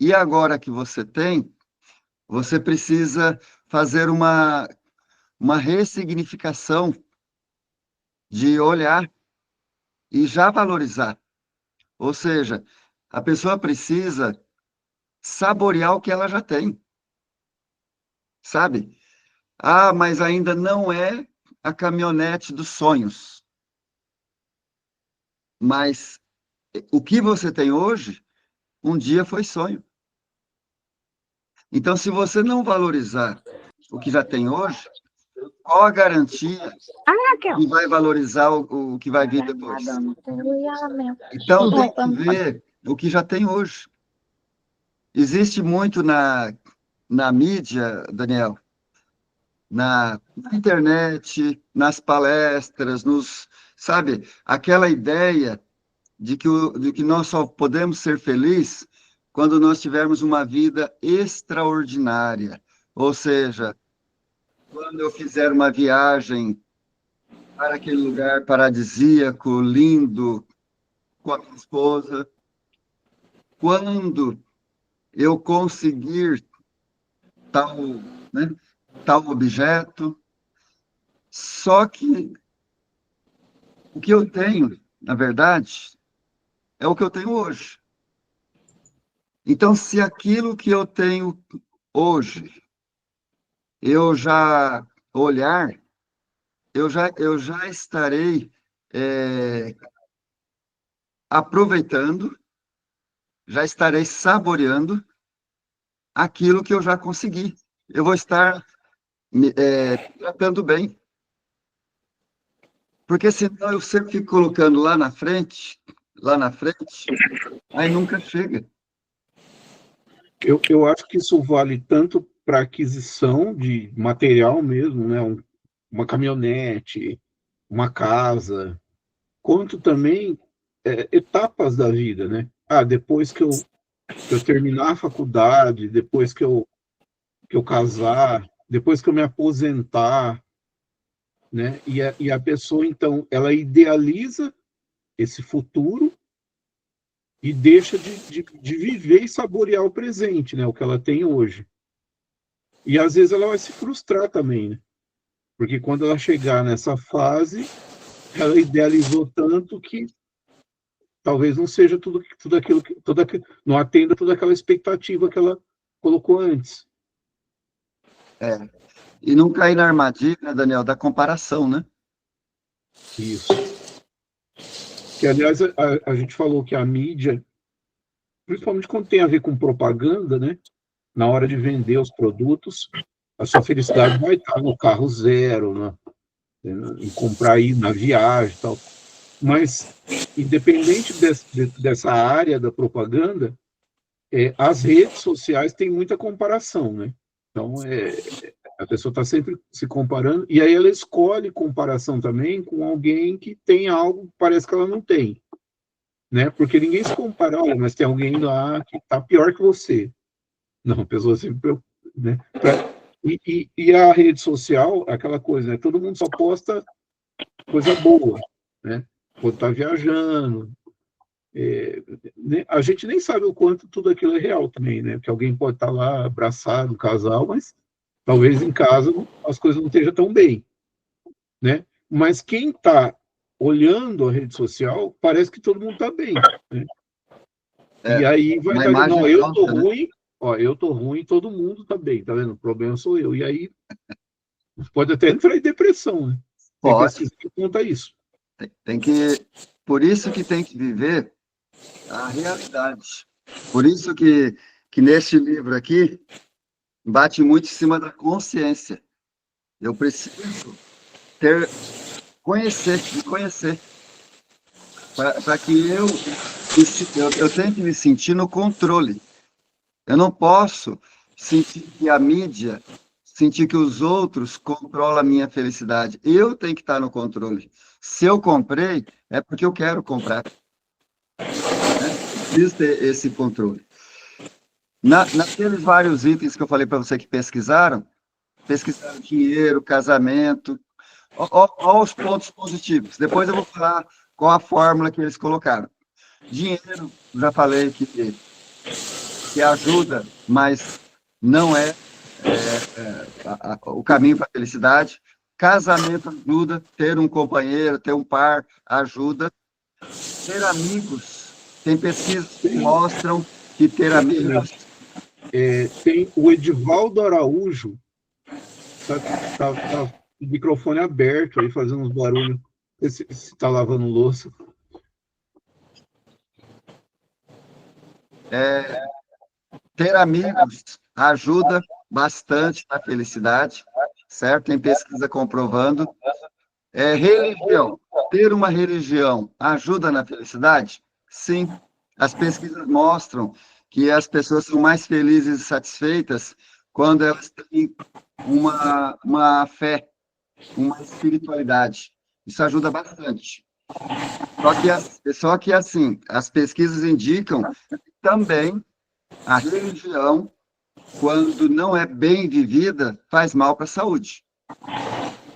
E agora que você tem, você precisa fazer uma ressignificação de olhar e já valorizar. Ou seja, a pessoa precisa saborear o que ela já tem, sabe? Ah, mas ainda não é a caminhonete dos sonhos. Mas o que você tem hoje, um dia foi sonho. Então, se você não valorizar o que já tem hoje, qual a garantia que vai valorizar o que vai vir depois? Então, tem que ver o que já tem hoje. Existe muito na mídia, Daniel, na internet, nas palestras, sabe, aquela ideia de que nós só podemos ser felizes quando nós tivermos uma vida extraordinária. Ou seja, quando eu fizer uma viagem para aquele lugar paradisíaco, lindo, com a minha esposa, quando eu conseguir tal, né, tal objeto. Só que o que eu tenho, na verdade, é o que eu tenho hoje. Então, se aquilo que eu tenho hoje, eu já olhar, eu já estarei aproveitando, já estarei saboreando aquilo que eu já consegui. Eu vou estar me tratando bem. Porque senão eu sempre fico colocando lá na frente, aí nunca chega. Eu acho que isso vale tanto para aquisição de material mesmo, né? Uma caminhonete, uma casa, quanto também etapas da vida, né? Ah, depois que eu terminar a faculdade, depois que eu casar, depois que eu me aposentar, né? E a pessoa, então, ela idealiza esse futuro e deixa de viver e saborear o presente, né? O que ela tem hoje. E às vezes ela vai se frustrar também, né? Porque quando ela chegar nessa fase, ela idealizou tanto que talvez não seja tudo aquilo não atenda toda aquela expectativa que ela colocou antes. E não cair na armadilha, né, Daniel, da comparação, né? Isso. Que, aliás, a gente falou que a mídia, principalmente quando tem a ver com propaganda, né? Na hora de vender os produtos, a sua felicidade vai estar no carro zero, né? Em comprar aí na viagem e tal. Mas, independente dessa área da propaganda, as redes sociais têm muita comparação, né? Então, a pessoa está sempre se comparando, e aí ela escolhe comparação também com alguém que tem algo que parece que ela não tem, né? Porque ninguém se compara, olha, mas tem alguém lá que está pior que você. Não, a pessoa sempre, né? E a rede social, aquela coisa, né? Todo mundo só posta coisa boa, né? Quando está viajando, né? A gente nem sabe o quanto tudo aquilo é real também, né? Porque alguém pode estar lá abraçado, um casal, mas talvez em casa as coisas não estejam tão bem, né? Mas quem está olhando a rede social, parece que todo mundo está bem, né? E aí vai uma estar dizendo, imagem não, eu tô pronta, né? ruim, ó, eu tô ruim, todo mundo tá bem, tá vendo? O problema sou eu. E aí pode até entrar em depressão, né? Tem Pode. pesquisa que conta isso. Tem que, por isso que tem que viver a realidade. Por isso que neste livro aqui bate muito em cima da consciência. Eu preciso me conhecer, para que eu tenho que me sentir no controle. Eu não posso sentir que a mídia, sentir que os outros controlam a minha felicidade. Eu tenho que estar no controle. Se eu comprei, é porque eu quero comprar. Preciso ter esse controle. Naqueles vários itens que eu falei para você que pesquisaram dinheiro, casamento, olha os pontos positivos. Depois eu vou falar qual a fórmula que eles colocaram. Dinheiro, já falei que ajuda, mas não é, o caminho para a felicidade. Casamento ajuda, ter um companheiro, ter um par ajuda. Ter amigos, tem pesquisas que mostram que ter amigos... Tem o Edivaldo Araújo, tá o microfone aberto aí, fazendo uns barulhos, se está lavando louça. Ter amigos ajuda bastante na felicidade, certo? Tem pesquisa comprovando. Religião. Ter uma religião ajuda na felicidade? Sim. As pesquisas mostram que as pessoas são mais felizes e satisfeitas quando elas têm uma fé, uma espiritualidade. Isso ajuda bastante. Só que assim, as pesquisas indicam que também a religião, quando não é bem vivida, faz mal para a saúde.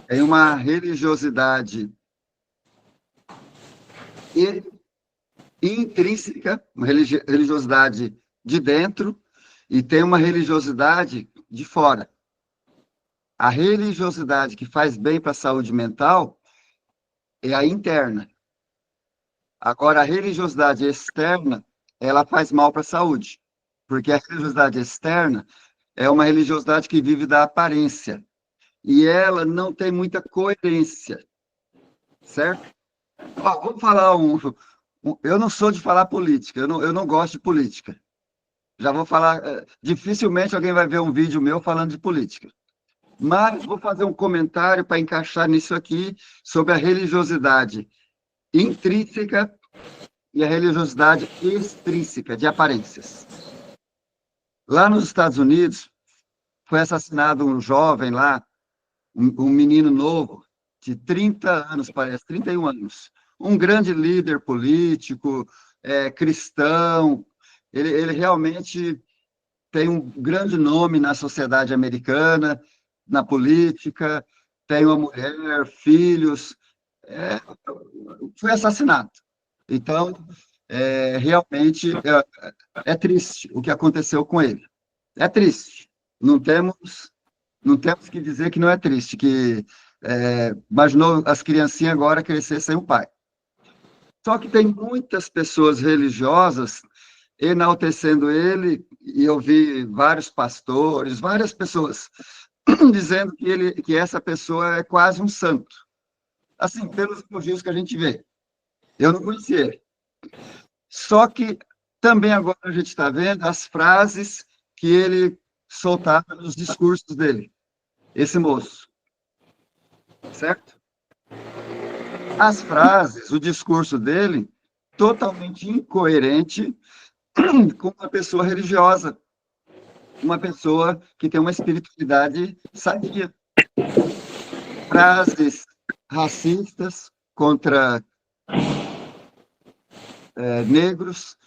É uma religiosidade intrínseca, uma religiosidade de dentro, e tem uma religiosidade de fora. A religiosidade que faz bem para a saúde mental é a interna. Agora, a religiosidade externa, ela faz mal para a saúde, porque a religiosidade externa é uma religiosidade que vive da aparência, e ela não tem muita coerência, certo? Ó, vamos falar eu não sou de falar política, eu não gosto de política. Já vou falar, dificilmente alguém vai ver um vídeo meu falando de política. Mas vou fazer um comentário para encaixar nisso aqui sobre a religiosidade intrínseca e a religiosidade extrínseca, de aparências. Lá nos Estados Unidos, foi assassinado um jovem lá, um menino novo, de 30 anos, parece, 31 anos. Um grande líder político, cristão. Ele realmente tem um grande nome na sociedade americana, na política, tem uma mulher, filhos, foi assassinado. Então, realmente é triste o que aconteceu com ele. É triste. Não temos que dizer que não é triste, que imaginou as criancinhas agora crescer sem o pai. Só que tem muitas pessoas religiosas enaltecendo ele, e eu vi vários pastores, várias pessoas dizendo que essa pessoa é quase um santo. Assim, pelos elogios que a gente vê. Eu não conhecia ele. Só que também agora a gente está vendo as frases que ele soltava nos discursos dele, esse moço. Certo? As frases, o discurso dele, totalmente incoerente com uma pessoa religiosa, uma pessoa que tem uma espiritualidade sadia. Frases racistas contra negros,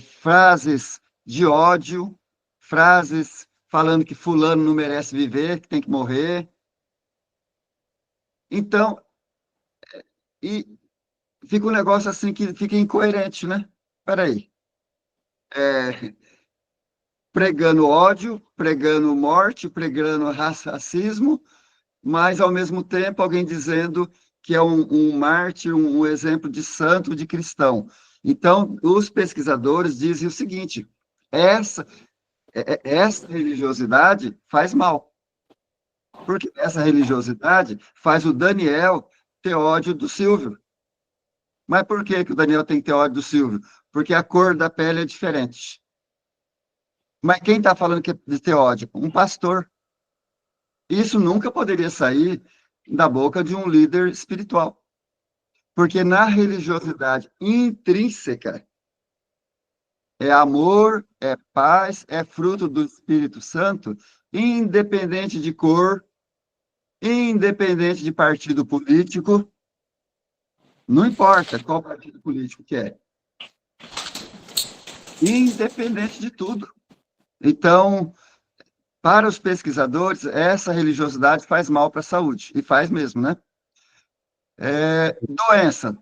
frases de ódio, frases falando que fulano não merece viver, que tem que morrer. Então, e fica um negócio assim que fica incoerente, né? Peraí. Pregando ódio, pregando morte, pregando racismo, mas, ao mesmo tempo, alguém dizendo que é um mártir, um exemplo de santo, de cristão. Então, os pesquisadores dizem o seguinte, essa religiosidade faz mal, porque essa religiosidade faz o Daniel ter ódio do Silvio. Mas por que o Daniel tem que ter ódio do Silvio? Porque a cor da pele é diferente. Mas quem está falando que é de ter ódio? Um pastor. Isso nunca poderia sair da boca de um líder espiritual. Porque na religiosidade intrínseca é amor, é paz, é fruto do Espírito Santo, independente de cor, independente de partido político, não importa qual partido político que é, independente de tudo. Então, para os pesquisadores, essa religiosidade faz mal para a saúde, e faz mesmo, né?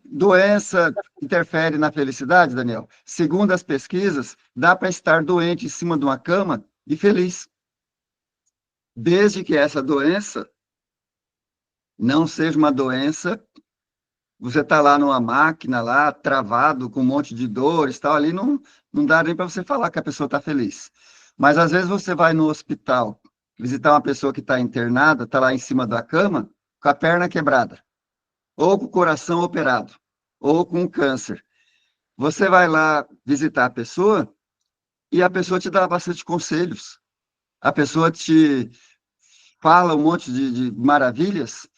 Doença interfere na felicidade, Daniel? Segundo as pesquisas, dá para estar doente em cima de uma cama e feliz, desde que essa doença não seja uma doença, você está lá numa máquina, lá, travado, com um monte de dores, tal, ali não dá nem para você falar que a pessoa está feliz. Mas, às vezes, você vai no hospital visitar uma pessoa que está internada, está lá em cima da cama, com a perna quebrada, ou com o coração operado, ou com câncer. Você vai lá visitar a pessoa e a pessoa te dá bastante conselhos. A pessoa te fala um monte de maravilhas.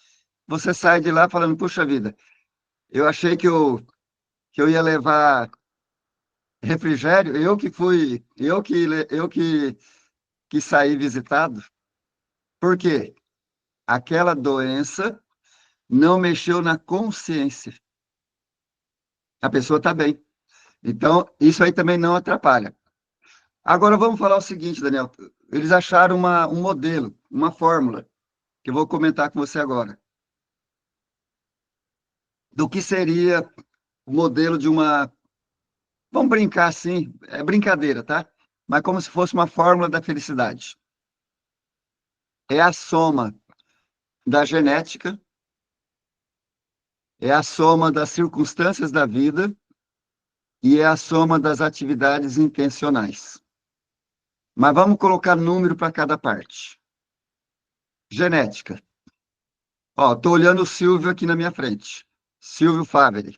Você sai de lá falando, puxa vida, eu achei que eu ia levar refrigério, eu que saí visitado. Por quê? Aquela doença não mexeu na consciência. A pessoa está bem. Então, isso aí também não atrapalha. Agora, vamos falar o seguinte, Daniel. Eles acharam um modelo, uma fórmula, que eu vou comentar com você agora. Do que seria o modelo de uma... Vamos brincar assim, é brincadeira, tá? Mas como se fosse uma fórmula da felicidade. É a soma da genética, é a soma das circunstâncias da vida e é a soma das atividades intencionais. Mas vamos colocar número para cada parte. Genética. Ó, estou olhando o Silvio aqui na minha frente. Silvio Faveri.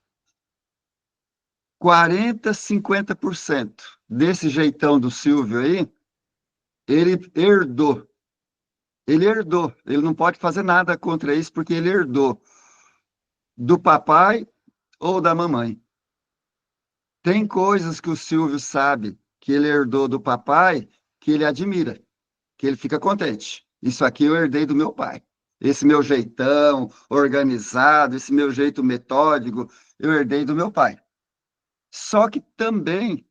40%, 50% desse jeitão do Silvio aí, ele herdou. Ele herdou. Ele não pode fazer nada contra isso, porque ele herdou do papai ou da mamãe. Tem coisas que o Silvio sabe que ele herdou do papai que ele admira, que ele fica contente. Isso aqui eu herdei do meu pai. Esse meu jeitão organizado, esse meu jeito metódico, eu herdei do meu pai. Só que também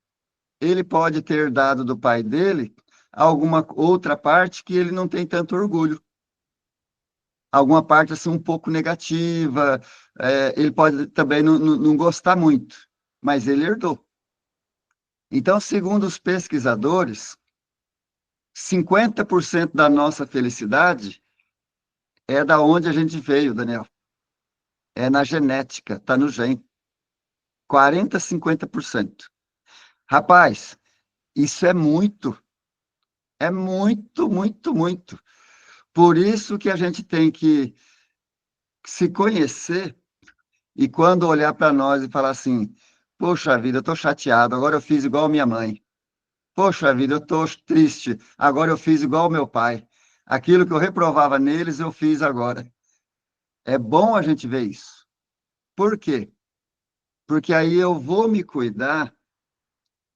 ele pode ter herdado do pai dele alguma outra parte que ele não tem tanto orgulho. Alguma parte assim um pouco negativa, ele pode também não gostar muito, mas ele herdou. Então, segundo os pesquisadores, 50% da nossa felicidade é da onde a gente veio, Daniel. É na genética, está no gene. 40%, 50%. Rapaz, isso é muito, muito, muito. Por isso que a gente tem que se conhecer e quando olhar para nós e falar assim, poxa vida, eu estou chateado, agora eu fiz igual a minha mãe. Poxa vida, eu estou triste, agora eu fiz igual ao meu pai. Aquilo que eu reprovava neles, eu fiz agora. É bom a gente ver isso. Por quê? Porque aí eu vou me cuidar,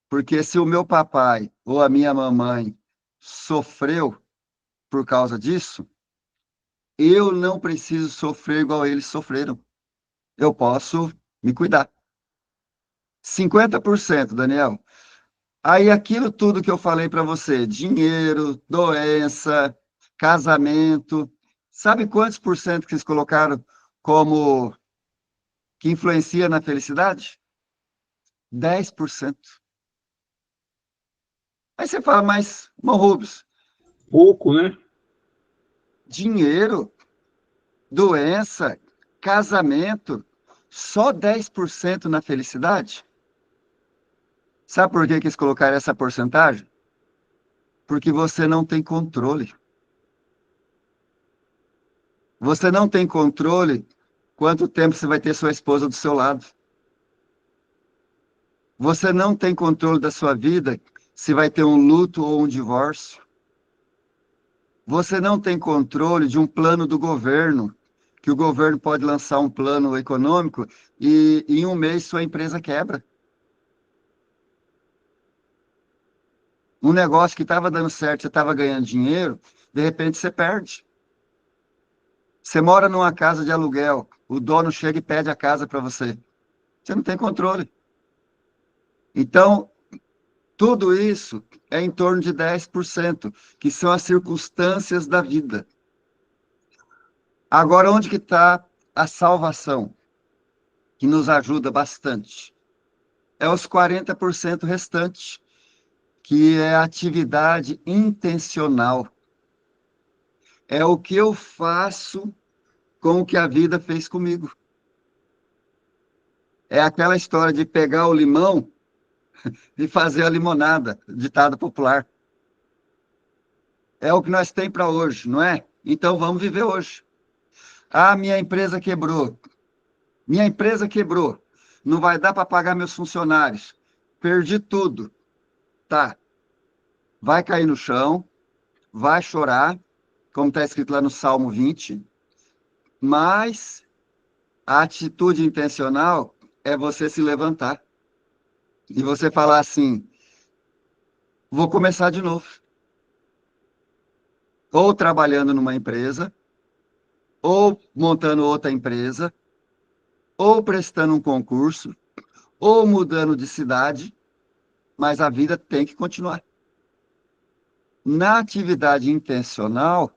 porque se o meu papai ou a minha mamãe sofreu por causa disso, eu não preciso sofrer igual eles sofreram. Eu posso me cuidar. 50%, Daniel. Aí aquilo tudo que eu falei para você, dinheiro, doença, casamento, sabe quantos por cento que eles colocaram como que influencia na felicidade? 10%. Aí você fala, mas, irmão Rubens, Pouco, né? dinheiro, doença, casamento, só 10% na felicidade? Sabe por que que eles colocaram essa porcentagem? Porque você não tem controle. Você não tem controle quanto tempo você vai ter sua esposa do seu lado. Você não tem controle da sua vida se vai ter um luto ou um divórcio. Você não tem controle de um plano do governo, que o governo pode lançar um plano econômico e em um mês sua empresa quebra. Um negócio que estava dando certo, você estava ganhando dinheiro, de repente você perde. Você mora numa casa de aluguel, o dono chega e pede a casa para você. Você não tem controle. Então, tudo isso é em torno de 10%, que são as circunstâncias da vida. Agora, onde que está a salvação, que nos ajuda bastante? É os 40% restantes, que é a atividade intencional. É o que eu faço com o que a vida fez comigo. É aquela história de pegar o limão e fazer a limonada, ditado popular. É o que nós temos para hoje, não é? Então vamos viver hoje. Ah, minha empresa quebrou. Minha empresa quebrou. Não vai dar para pagar meus funcionários. Perdi tudo. Tá. Vai cair no chão, vai chorar, como está escrito lá no Salmo 20, mas a atitude intencional é você se levantar e você falar assim: vou começar de novo. Ou trabalhando numa empresa, ou montando outra empresa, ou prestando um concurso, ou mudando de cidade, mas a vida tem que continuar. Na atividade intencional,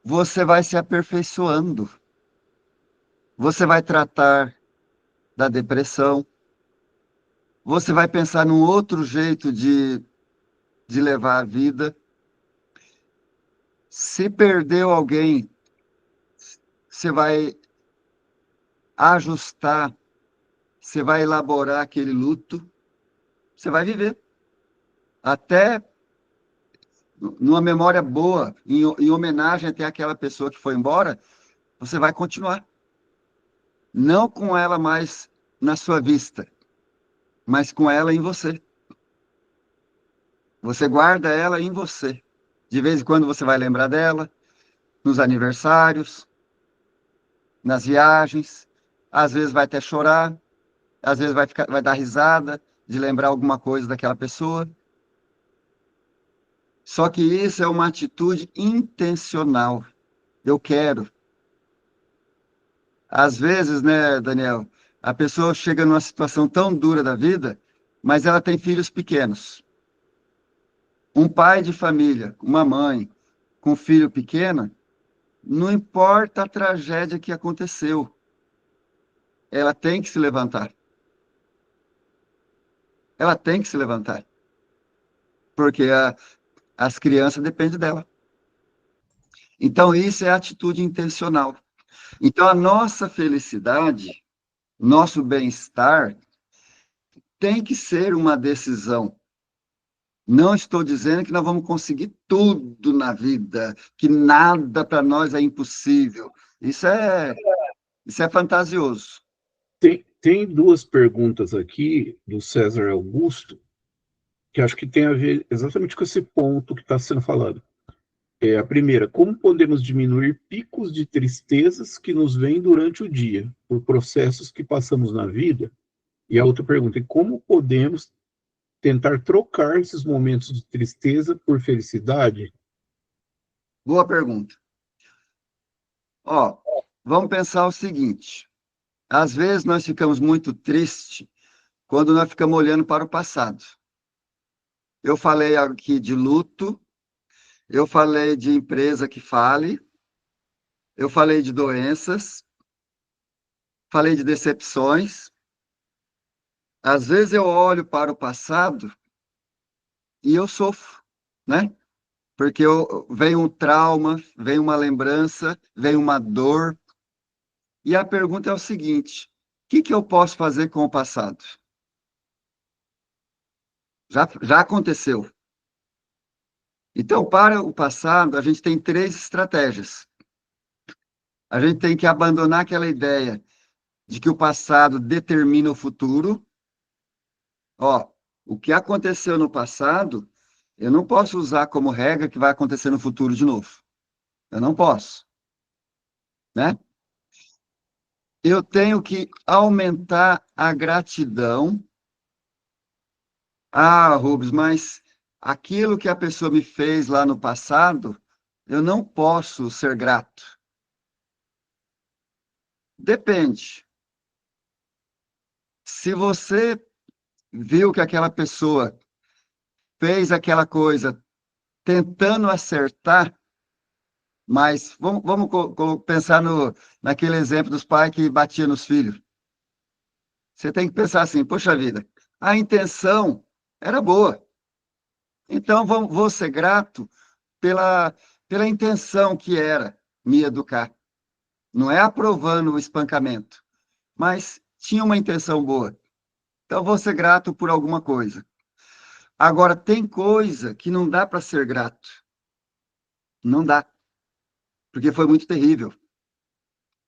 você vai se aperfeiçoando. Você vai tratar da depressão, você vai pensar num outro jeito de levar a vida. Se perdeu alguém, você vai ajustar, você vai elaborar aquele luto, você vai viver. Até numa memória boa, em homenagem até àquela pessoa que foi embora, você vai continuar. Não com ela mais na sua vista, mas com ela em você. Você guarda ela em você. De vez em quando você vai lembrar dela, nos aniversários, nas viagens, às vezes vai até chorar, às vezes vai dar risada de lembrar alguma coisa daquela pessoa. Só que isso é uma atitude intencional. Eu quero. Às vezes, né, Daniel, a pessoa chega numa situação tão dura da vida, mas ela tem filhos pequenos. Um pai de família, uma mãe com um filho pequeno, não importa a tragédia que aconteceu, ela tem que se levantar. Ela tem que se levantar. Porque as crianças dependem dela. Então, isso é atitude intencional. Então, a nossa felicidade, nosso bem-estar, tem que ser uma decisão. Não estou dizendo que nós vamos conseguir tudo na vida, que nada para nós é impossível. Isso é fantasioso. Tem duas perguntas aqui do César Augusto, que acho que tem a ver exatamente com esse ponto que está sendo falado. A primeira, como podemos diminuir picos de tristezas que nos vêm durante o dia, por processos que passamos na vida? E a outra pergunta é, como podemos tentar trocar esses momentos de tristeza por felicidade? Boa pergunta. Ó, vamos pensar o seguinte. Às vezes nós ficamos muito tristes quando nós ficamos olhando para o passado. Eu falei aqui de luto, eu falei de empresa que fale, eu falei de doenças, falei de decepções. Às vezes eu olho para o passado e eu sofro, né? Porque vem um trauma, vem uma lembrança, vem uma dor. E a pergunta é o seguinte: o que que eu posso fazer com o passado? Já aconteceu. Então, para o passado, a gente tem três estratégias. A gente tem que abandonar aquela ideia de que o passado determina o futuro. Ó, o que aconteceu no passado, eu não posso usar como regra que vai acontecer no futuro de novo. Eu não posso, né? Eu tenho que aumentar a gratidão. Ah, Rubens, mas aquilo que a pessoa me fez lá no passado, eu não posso ser grato. Depende. Se você viu que aquela pessoa fez aquela coisa tentando acertar, mas vamos pensar naquele exemplo dos pais que batiam nos filhos. Você tem que pensar assim, poxa vida, a intenção era boa. Então, vou ser grato pela intenção que era me educar. Não é aprovando o espancamento, mas tinha uma intenção boa. Então, vou ser grato por alguma coisa. Agora, tem coisa que não dá para ser grato. Não dá, porque foi muito terrível,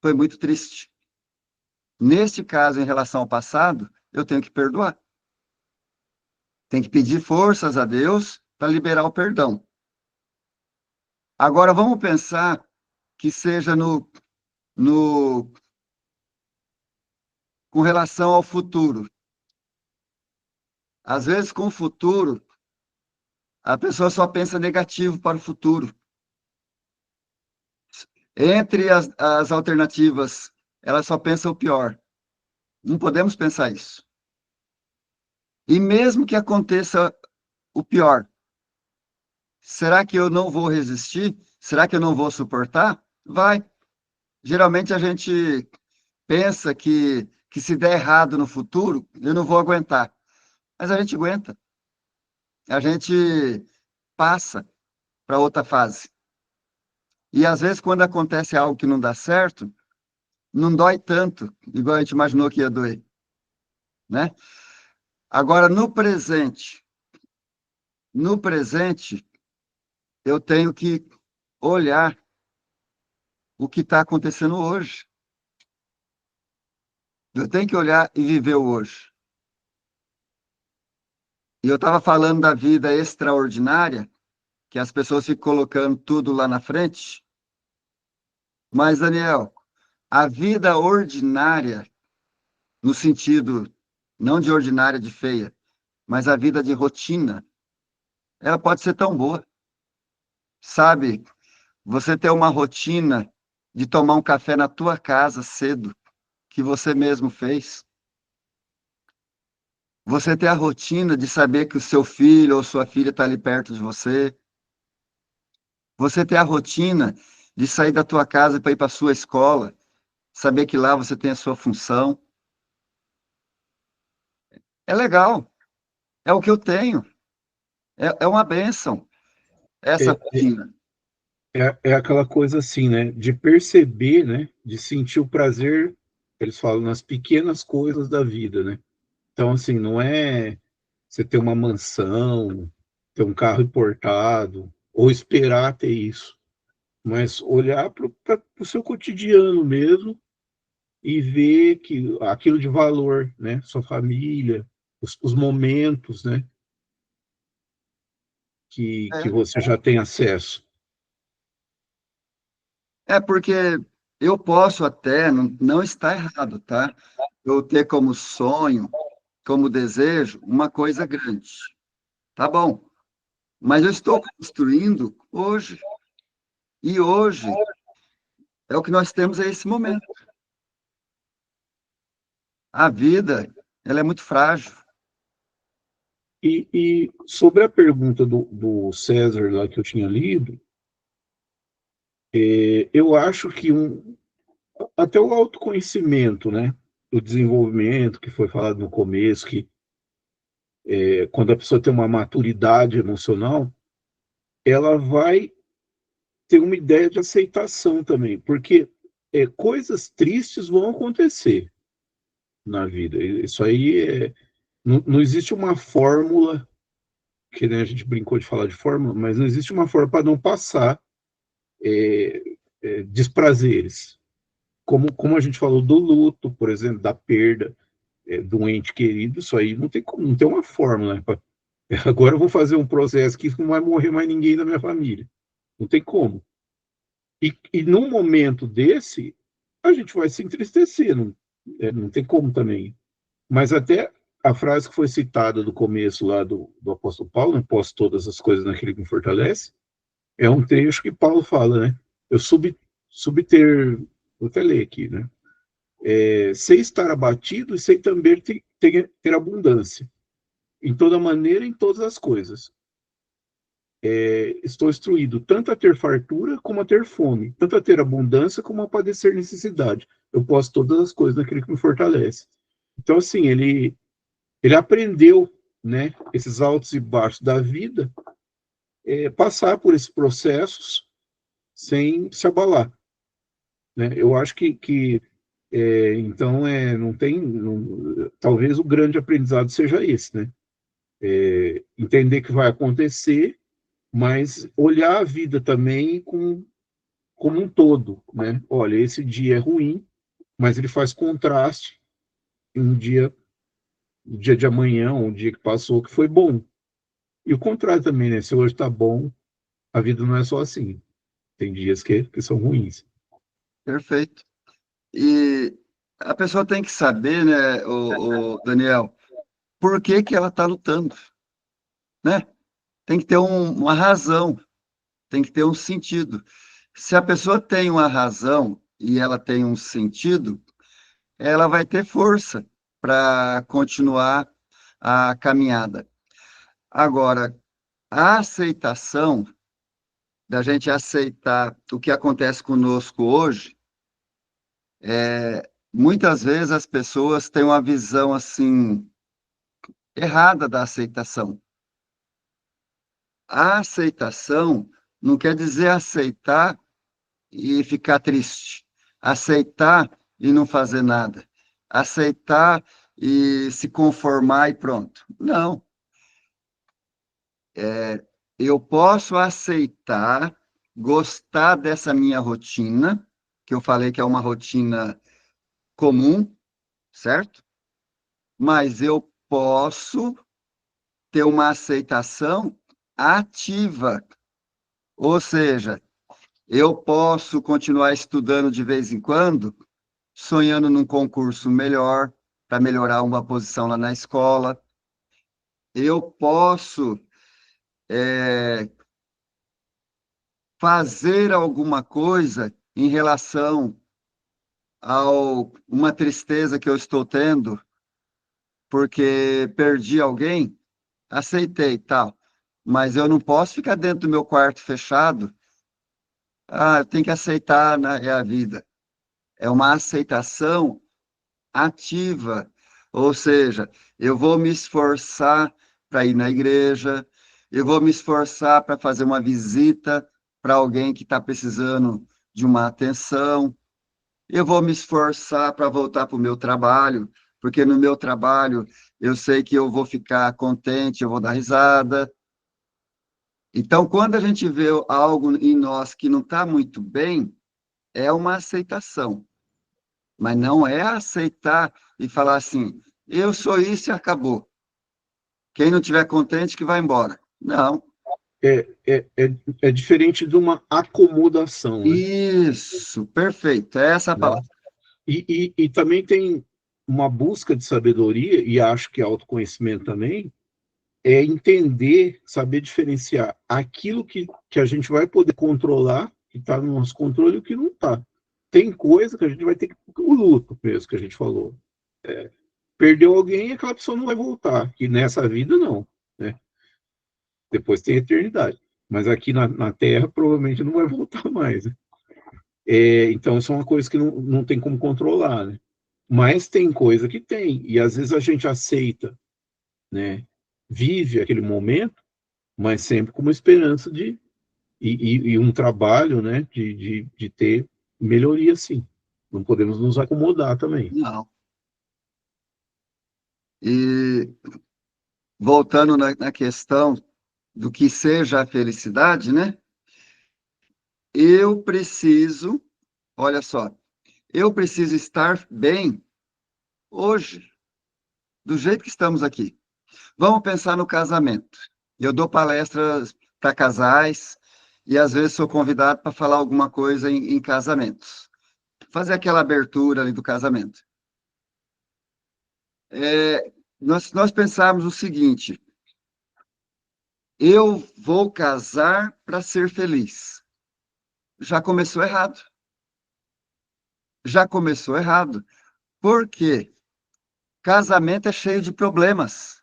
foi muito triste. Neste caso, em relação ao passado, eu tenho que perdoar. Tem que pedir forças a Deus para liberar o perdão. Agora, vamos pensar que seja com relação ao futuro. Às vezes, com o futuro, a pessoa só pensa negativo para o futuro. Entre as alternativas, ela só pensa o pior. Não podemos pensar isso. E mesmo que aconteça o pior, será que eu não vou resistir? Será que eu não vou suportar? Vai. Geralmente a gente pensa que se der errado no futuro, eu não vou aguentar. Mas a gente aguenta. A gente passa para outra fase. E às vezes, quando acontece algo que não dá certo, não dói tanto, igual a gente imaginou que ia doer, né? Agora, no presente, eu tenho que olhar o que está acontecendo hoje. Eu tenho que olhar e viver o hoje. E eu estava falando da vida extraordinária, que as pessoas ficam colocando tudo lá na frente. Mas, Daniel, a vida ordinária, no sentido não de ordinária de feia, mas a vida de rotina, ela pode ser tão boa. Sabe, você ter uma rotina de tomar um café na tua casa cedo, que você mesmo fez. Você ter a rotina de saber que o seu filho ou sua filha está ali perto de você. Você ter a rotina de sair da tua casa para ir para a sua escola, saber que lá você tem a sua função. É legal, é o que eu tenho. É uma bênção essa É, rotina. é aquela coisa assim, né? De perceber, né? De sentir o prazer, eles falam, nas pequenas coisas da vida, né? Então, assim, não é você ter uma mansão, ter um carro importado, ou esperar ter isso, mas olhar para o seu cotidiano mesmo e ver que aquilo de valor, né? Sua família, os momentos, né? Que É, você já tem acesso. É porque eu posso até, não está errado, tá? Eu ter como sonho, como desejo, uma coisa grande. Tá bom, mas eu estou construindo hoje. E hoje é o que nós temos a esse momento. A vida, ela é muito frágil. E sobre a pergunta do César lá que eu tinha lido, eu acho que até o autoconhecimento, né? O desenvolvimento que foi falado no começo, que quando a pessoa tem uma maturidade emocional, ela vai ter uma ideia de aceitação também, porque coisas tristes vão acontecer na vida. Isso aí não existe uma fórmula, que né, a gente brincou de falar de fórmula, mas não existe uma fórmula para não passar desprazeres. Como a gente falou do luto, por exemplo, da perda de um ente querido, isso aí não tem como, não tem uma fórmula. Né, agora eu vou fazer um processo que não vai morrer mais ninguém da minha família. Não tem como. E num momento desse, a gente vai se entristecer, não tem como também. Mas até a frase que foi citada do começo lá do apóstolo Paulo, não posso todas as coisas naquele que me fortalece, é um trecho que Paulo fala, né? Eu subter, vou até ler aqui, né? Sei estar abatido e sei também ter abundância. Em toda maneira, em todas as coisas. Estou instruído tanto a ter fartura como a ter fome, tanto a ter abundância como a padecer necessidade. Eu posso todas as coisas naquele que me fortalece. Então, assim, ele aprendeu, né, esses altos e baixos da vida, passar por esses processos sem se abalar. Né? Eu acho que então, não tem. Talvez o grande aprendizado seja esse, né? Entender que vai acontecer, mas olhar a vida também como um todo, né? Olha, esse dia é ruim, mas ele faz contraste em um dia de amanhã, um dia que passou, que foi bom. E o contrário também, né? Se hoje está bom, a vida não é só assim. Tem dias que são ruins. Perfeito. E a pessoa tem que saber, né, o Daniel, por que que ela está lutando, né? Tem que ter uma razão, tem que ter um sentido. Se a pessoa tem uma razão e ela tem um sentido, ela vai ter força para continuar a caminhada. Agora, a aceitação, da gente aceitar o que acontece conosco hoje, muitas vezes as pessoas têm uma visão assim errada da aceitação. A aceitação não quer dizer aceitar e ficar triste, aceitar e não fazer nada, aceitar e se conformar e pronto. Não. Eu posso aceitar, gostar dessa minha rotina, que eu falei que é uma rotina comum, certo? Mas eu posso ter uma aceitação ativa, ou seja, eu posso continuar estudando de vez em quando, sonhando num concurso melhor, para melhorar uma posição lá na escola. Eu posso fazer alguma coisa em relação a uma tristeza que eu estou tendo, porque perdi alguém, aceitei, tal. Mas eu não posso ficar dentro do meu quarto fechado. Ah, eu tenho que aceitar, né? É a vida. É uma aceitação ativa. Ou seja, eu vou me esforçar para ir na igreja, eu vou me esforçar para fazer uma visita para alguém que está precisando de uma atenção, eu vou me esforçar para voltar para o meu trabalho, porque no meu trabalho eu sei que eu vou ficar contente, eu vou dar risada. Então, quando a gente vê algo em nós que não está muito bem, é uma aceitação, mas não é aceitar e falar assim, eu sou isso e acabou. Quem não estiver contente, que vai embora. Não. é diferente de uma acomodação, né? Isso, perfeito, é essa a Né? palavra. E também tem uma busca de sabedoria, e acho que autoconhecimento também, é entender, saber diferenciar aquilo que a gente vai poder controlar, que está no nosso controle, e o que não está. Tem coisa que a gente vai ter que. O luto mesmo que a gente falou. Perdeu alguém e aquela pessoa não vai voltar. E nessa vida, não. Né? Depois tem a eternidade. Mas aqui na Terra, provavelmente não vai voltar mais. Né? Então, isso é uma coisa que não tem como controlar. Né? Mas tem coisa que tem. E às vezes a gente aceita, né? Vive aquele momento, mas sempre com uma esperança e um trabalho, né, de ter melhoria, sim. Não podemos nos acomodar também. Não. E voltando na questão do que seja a felicidade, né? Eu preciso, olha só, eu preciso estar bem hoje, do jeito que estamos aqui. Vamos pensar no casamento. Eu dou palestras para casais e às vezes sou convidado para falar alguma coisa em casamentos. Fazer aquela abertura ali do casamento. Nós pensamos o seguinte: eu vou casar para ser feliz. Já começou errado. Já começou errado. Por quê? Casamento é cheio de problemas.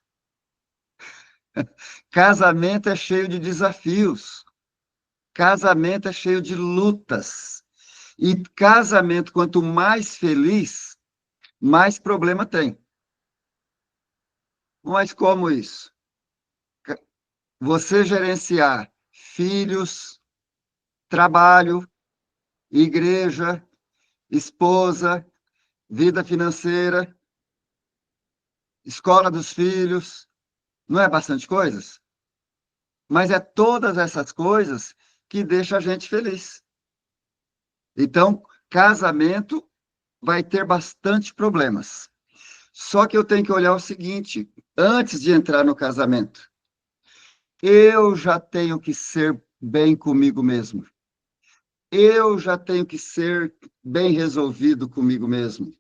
Casamento é cheio de desafios. Casamento é cheio de lutas. E casamento, quanto mais feliz, mais problema tem. Mas como isso? Você gerenciar filhos, trabalho, igreja, esposa, vida financeira, escola dos filhos, não é bastante coisas? Mas é todas essas coisas que deixam a gente feliz. Então, casamento vai ter bastante problemas. Só que eu tenho que olhar o seguinte, antes de entrar no casamento, eu já tenho que ser bem comigo mesmo. Eu já tenho que ser bem resolvido comigo mesmo.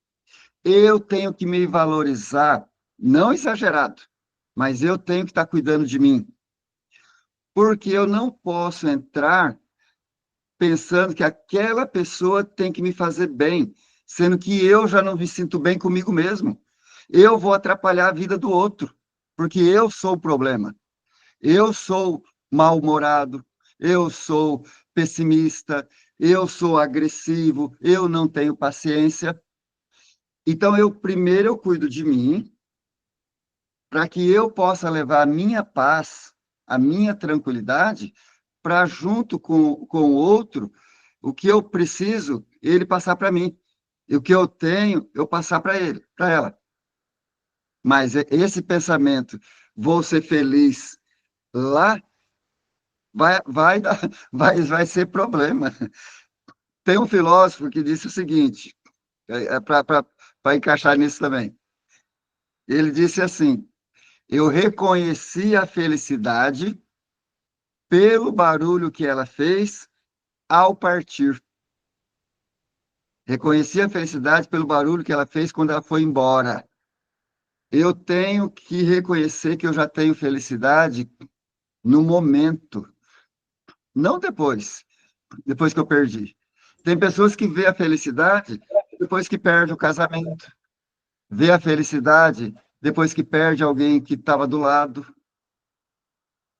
Eu tenho que me valorizar, não exagerado, mas eu tenho que estar cuidando de mim. Porque eu não posso entrar pensando que aquela pessoa tem que me fazer bem, sendo que eu já não me sinto bem comigo mesmo. Eu vou atrapalhar a vida do outro, porque eu sou o problema. Eu sou mal-humorado, eu sou pessimista, eu sou agressivo, eu não tenho paciência. Então, primeiro eu cuido de mim, para que eu possa levar a minha paz, a minha tranquilidade, para junto com o outro, o que eu preciso, ele passar para mim. E o que eu tenho, eu passar para ele, para ela. Mas esse pensamento, vou ser feliz lá, vai ser problema. Tem um filósofo que disse o seguinte, para encaixar nisso também. Ele disse assim: eu reconheci a felicidade pelo barulho que ela fez ao partir. Reconheci a felicidade pelo barulho que ela fez quando ela foi embora. Eu tenho que reconhecer que eu já tenho felicidade no momento, não depois que eu perdi. Tem pessoas que vê a felicidade depois que perde o casamento, vê a felicidade depois que perde alguém que estava do lado.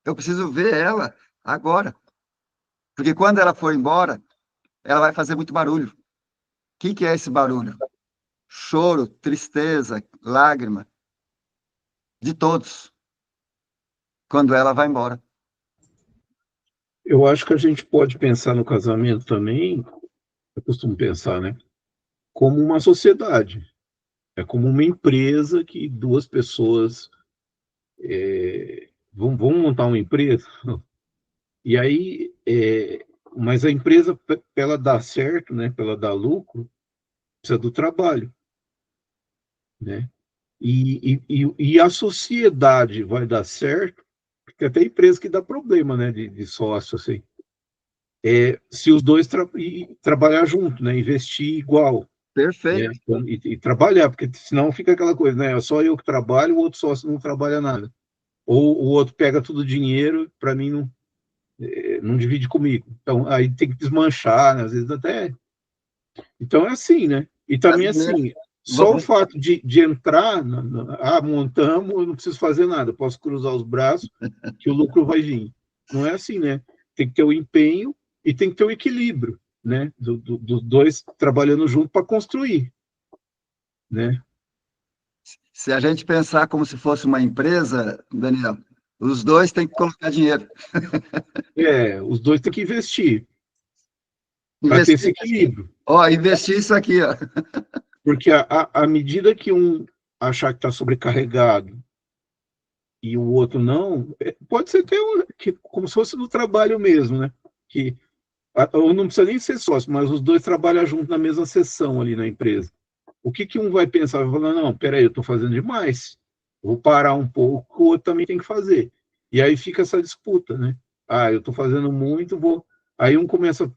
Eu preciso ver ela agora, porque quando ela for embora, ela vai fazer muito barulho. O que é esse barulho? Choro, tristeza, lágrima, de todos, quando ela vai embora. Eu acho que a gente pode pensar no casamento também, eu costumo pensar, né, como uma sociedade. É como uma empresa que duas pessoas vão montar uma empresa, e aí, mas a empresa, para ela dar certo, né, para ela dar lucro, precisa do trabalho, né? E a sociedade vai dar certo Porque até empresa que dá problema, né, de sócio, assim. Se os dois trabalhar junto, né, investir igual, né, Perfeito. e trabalhar, porque senão fica aquela coisa, né, só eu que trabalho, o outro sócio não trabalha nada. Ou o outro pega todo o dinheiro, para mim não divide comigo. Então, aí tem que desmanchar, né, às vezes até... Então, é assim, né? E também, assim, só o fato de entrar, montamos, eu não preciso fazer nada, eu posso cruzar os braços, que o lucro vai vir. Não é assim, né? Tem que ter o empenho e tem que ter o equilíbrio, né? Dos dois trabalhando junto para construir, né? Se a gente pensar como se fosse uma empresa, Daniel, os dois têm que colocar dinheiro. Os dois têm que investir para ter esse Investir, equilíbrio. investir isso aqui, ó. Porque à medida que um achar que está sobrecarregado e o outro não, pode ser até como se fosse no trabalho mesmo, né? Que ou não precisa nem ser sócio, mas os dois trabalham junto na mesma sessão ali na empresa. O que um vai pensar? Vai falar, não, peraí, eu estou fazendo demais, vou parar um pouco, o outro também tem que fazer. E aí fica essa disputa, né? Eu estou fazendo muito, vou... Aí um começa a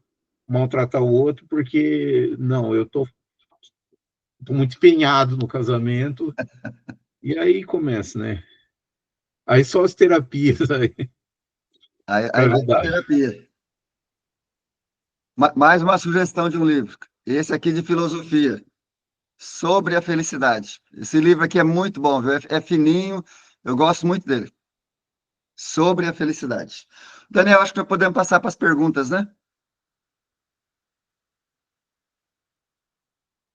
maltratar o outro porque, não, eu estou muito empenhado no casamento, e aí começa, né? Aí só as terapias aí Aí para vai para ajudar. terapia. Mais uma sugestão de um livro. Esse aqui de filosofia, sobre a felicidade. Esse livro aqui é muito bom, viu? É fininho, eu gosto muito dele. Sobre a felicidade. Daniel, acho que nós podemos passar para as perguntas, né?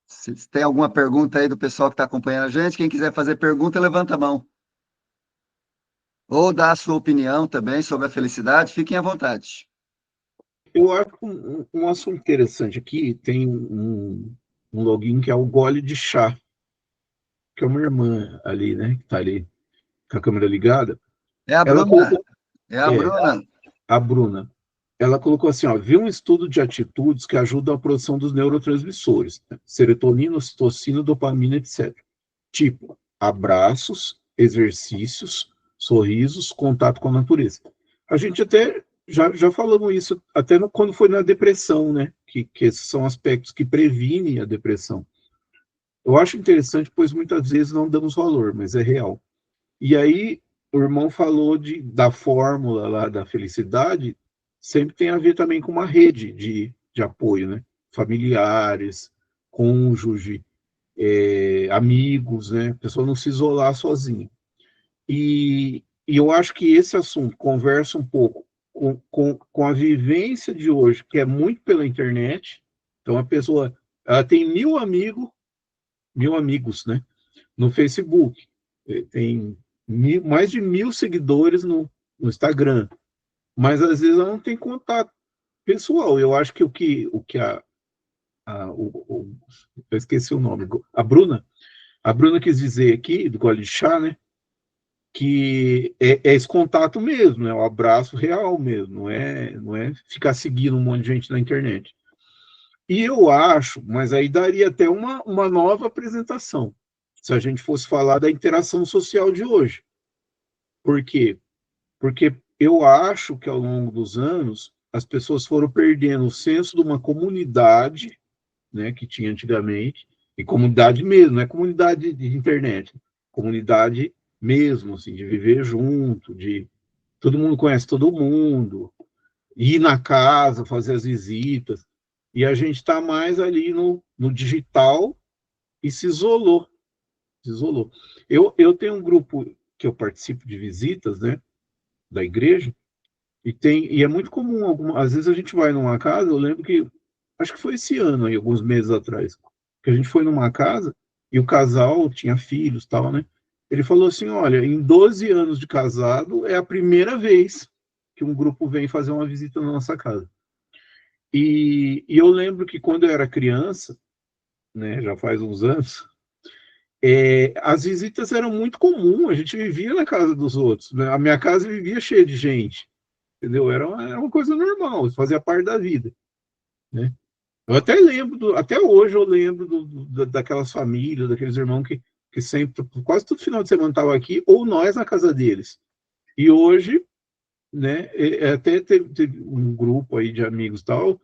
Se tem alguma pergunta aí do pessoal que está acompanhando a gente, quem quiser fazer pergunta, levanta a mão. Ou dá a sua opinião também sobre a felicidade, fiquem à vontade. Eu acho um assunto interessante aqui, tem um login que é o Gole de Chá, que é uma irmã ali, né, que está ali com a câmera ligada. É a Ela Bruna. colocou, É a Bruna. a Bruna, ela colocou assim, ó, viu um estudo de atitudes que ajudam a produção dos neurotransmissores, né, serotonina, ocitocina, dopamina, etc. Tipo, abraços, exercícios, sorrisos, contato com a natureza. A gente até já falamos isso, até quando foi na depressão, né? Que esses são aspectos que previnem a depressão. Eu acho interessante, pois muitas vezes não damos valor, mas é real. E aí, o irmão falou da fórmula lá da felicidade, sempre tem a ver também com uma rede de apoio, né? Familiares, cônjuge, amigos, né? A pessoa não se isolar sozinha. E eu acho que esse assunto conversa um pouco com a vivência de hoje, que é muito pela internet. Então, a pessoa ela tem 1.000 amigos, né, no Facebook, tem mais de 1.000 seguidores no Instagram, mas às vezes ela não tem contato pessoal. Eu acho que eu esqueci o nome, a Bruna quis dizer aqui, do Gole de Chá, né, que é esse contato mesmo, é o abraço real mesmo, não é ficar seguindo um monte de gente na internet. E eu acho, mas aí daria até uma nova apresentação, se a gente fosse falar da interação social de hoje. Por quê? Porque eu acho que ao longo dos anos as pessoas foram perdendo o senso de uma comunidade, né, que tinha antigamente, e comunidade mesmo, não é comunidade de internet, comunidade mesmo, assim, de viver junto, de todo mundo conhece todo mundo, ir na casa, fazer as visitas, e a gente está mais ali no digital e se isolou. Eu tenho um grupo que eu participo de visitas, né, da igreja, e é muito comum, às vezes a gente vai numa casa, eu lembro que, acho que foi esse ano, aí, alguns meses atrás, que a gente foi numa casa e o casal tinha filhos, tal, né? Ele falou assim, olha, em 12 anos de casado, é a primeira vez que um grupo vem fazer uma visita na nossa casa. E eu lembro que quando eu era criança, né, já faz uns anos, as visitas eram muito comuns, a gente vivia na casa dos outros, né? A minha casa vivia cheia de gente, entendeu? Era uma coisa normal, fazia parte da vida, né? Eu até lembro, até hoje eu lembro daquelas famílias, daqueles irmãos que sempre, quase todo final de semana estavam aqui, ou nós na casa deles. E hoje né? Até teve um grupo aí de amigos e tal,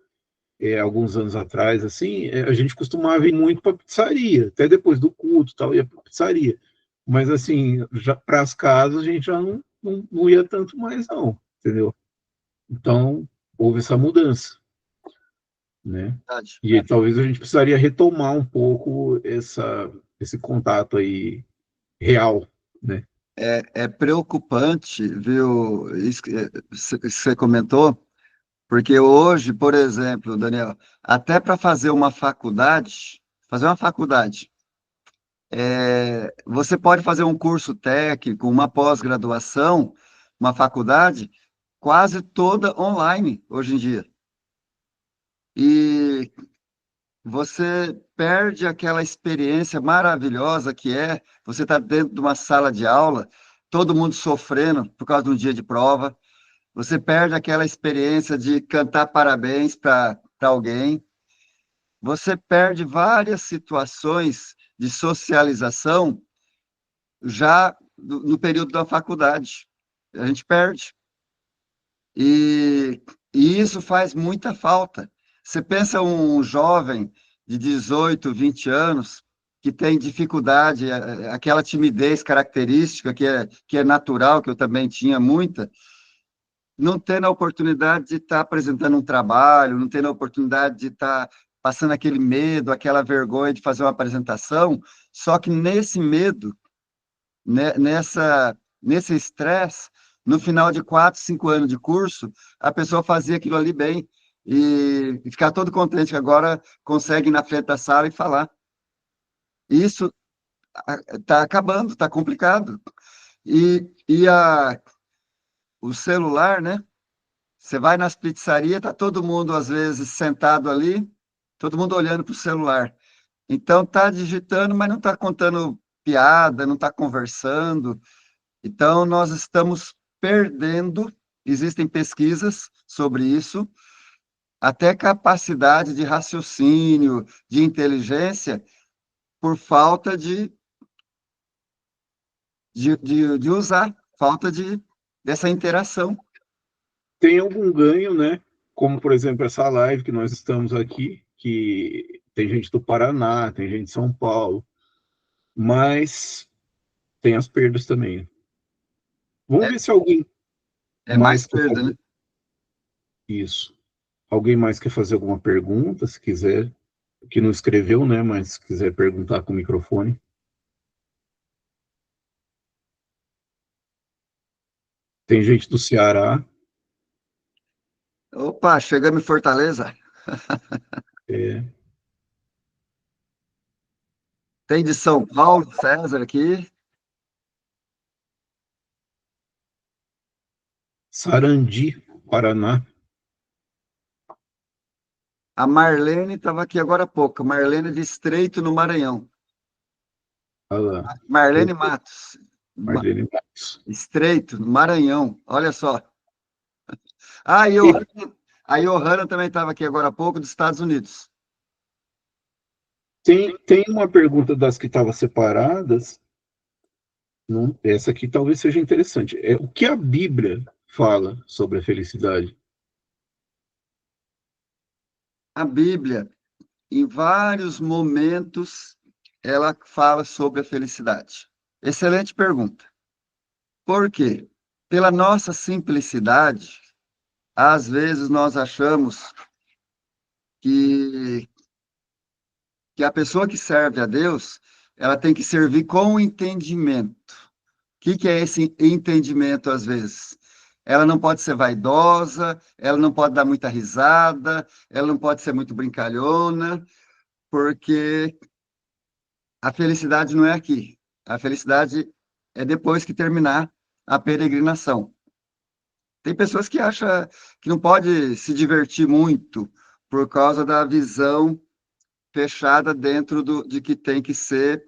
alguns anos atrás, assim, a gente costumava ir muito para pizzaria, até depois do culto, tal, ia para pizzaria. Mas assim, já para as casas a gente já não ia tanto mais não, entendeu? Então houve essa mudança, né? Verdade. E aí, talvez a gente precisaria retomar um pouco esse contato aí real, né? É preocupante, viu, isso que você comentou, porque hoje, por exemplo, Daniel, até para fazer uma faculdade, você pode fazer um curso técnico, uma pós-graduação, uma faculdade, quase toda online hoje em dia. E você perde aquela experiência maravilhosa que é você estar dentro de uma sala de aula, todo mundo sofrendo por causa de um dia de prova. Você perde aquela experiência de cantar parabéns para alguém. Você perde várias situações de socialização já no período da faculdade. A gente perde. E isso faz muita falta. Você pensa um jovem de 18, 20 anos que tem dificuldade, aquela timidez característica que é natural, que eu também tinha muita, não tendo a oportunidade de estar apresentando um trabalho, não tendo a oportunidade de estar passando aquele medo, aquela vergonha de fazer uma apresentação, só que nesse medo, nesse estresse, no final de 4, 5 anos de curso, a pessoa fazia aquilo ali bem e ficar todo contente que agora consegue ir na frente da sala e falar. Isso está acabando, está complicado. E o celular, né? Você vai nas pizzarias, tá todo mundo, às vezes, sentado ali, todo mundo olhando para o celular. Então, tá digitando, mas não está contando piada, não está conversando. Então, nós estamos perdendo, existem pesquisas sobre isso, até capacidade de raciocínio, de inteligência, por falta de usar, falta dessa interação. Tem algum ganho, né? Como, por exemplo, essa live que nós estamos aqui, que tem gente do Paraná, tem gente de São Paulo, mas tem as perdas também. Vamos É, ver se alguém é mais mais quer perda, né? fazer isso. Alguém mais quer fazer alguma pergunta, se quiser, que não escreveu, né? Mas se quiser perguntar com o microfone. Tem gente do Ceará. Opa, chegamos em Fortaleza. É, Tem de São Paulo, César aqui. Sarandi, Paraná. A Marlene estava aqui agora há pouco. Marlene de Estreito, no Maranhão. Olha lá. Marlene Matos. Marlene Matos. Estreito, no Maranhão. Olha só. Ah, a Johanna também estava aqui agora há pouco, dos Estados Unidos. Tem uma pergunta das que estavam separadas. Essa aqui talvez seja interessante. O que a Bíblia fala sobre a felicidade? A Bíblia, em vários momentos, ela fala sobre a felicidade. Excelente pergunta. Por quê? Pela nossa simplicidade, às vezes nós achamos que, que a pessoa que serve a Deus, ela tem que servir com entendimento. O que é esse entendimento, às vezes? Ela não pode ser vaidosa, ela não pode dar muita risada, ela não pode ser muito brincalhona, porque a felicidade não é aqui. A felicidade é depois que terminar a peregrinação. Tem pessoas que acham que não pode se divertir muito por causa da visão fechada dentro de que tem que ser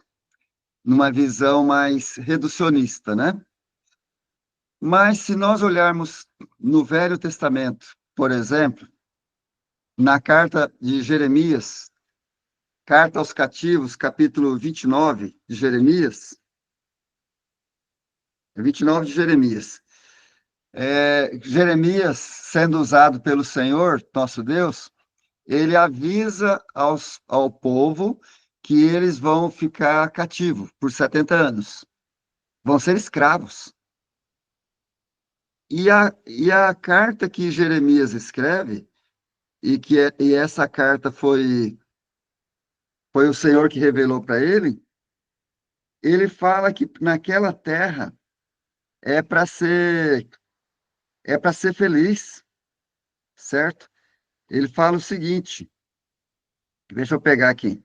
numa visão mais reducionista, né? Mas se nós olharmos no Velho Testamento, por exemplo, na carta de Jeremias, carta aos cativos, capítulo 29 de Jeremias, 29 de Jeremias, Jeremias, sendo usado pelo Senhor, nosso Deus, ele avisa ao povo que eles vão ficar cativos por 70 anos. Vão ser escravos. E a carta que Jeremias escreve, e essa carta foi o Senhor que revelou para ele fala que naquela terra é para ser feliz, certo? Ele fala o seguinte, deixa eu pegar aqui.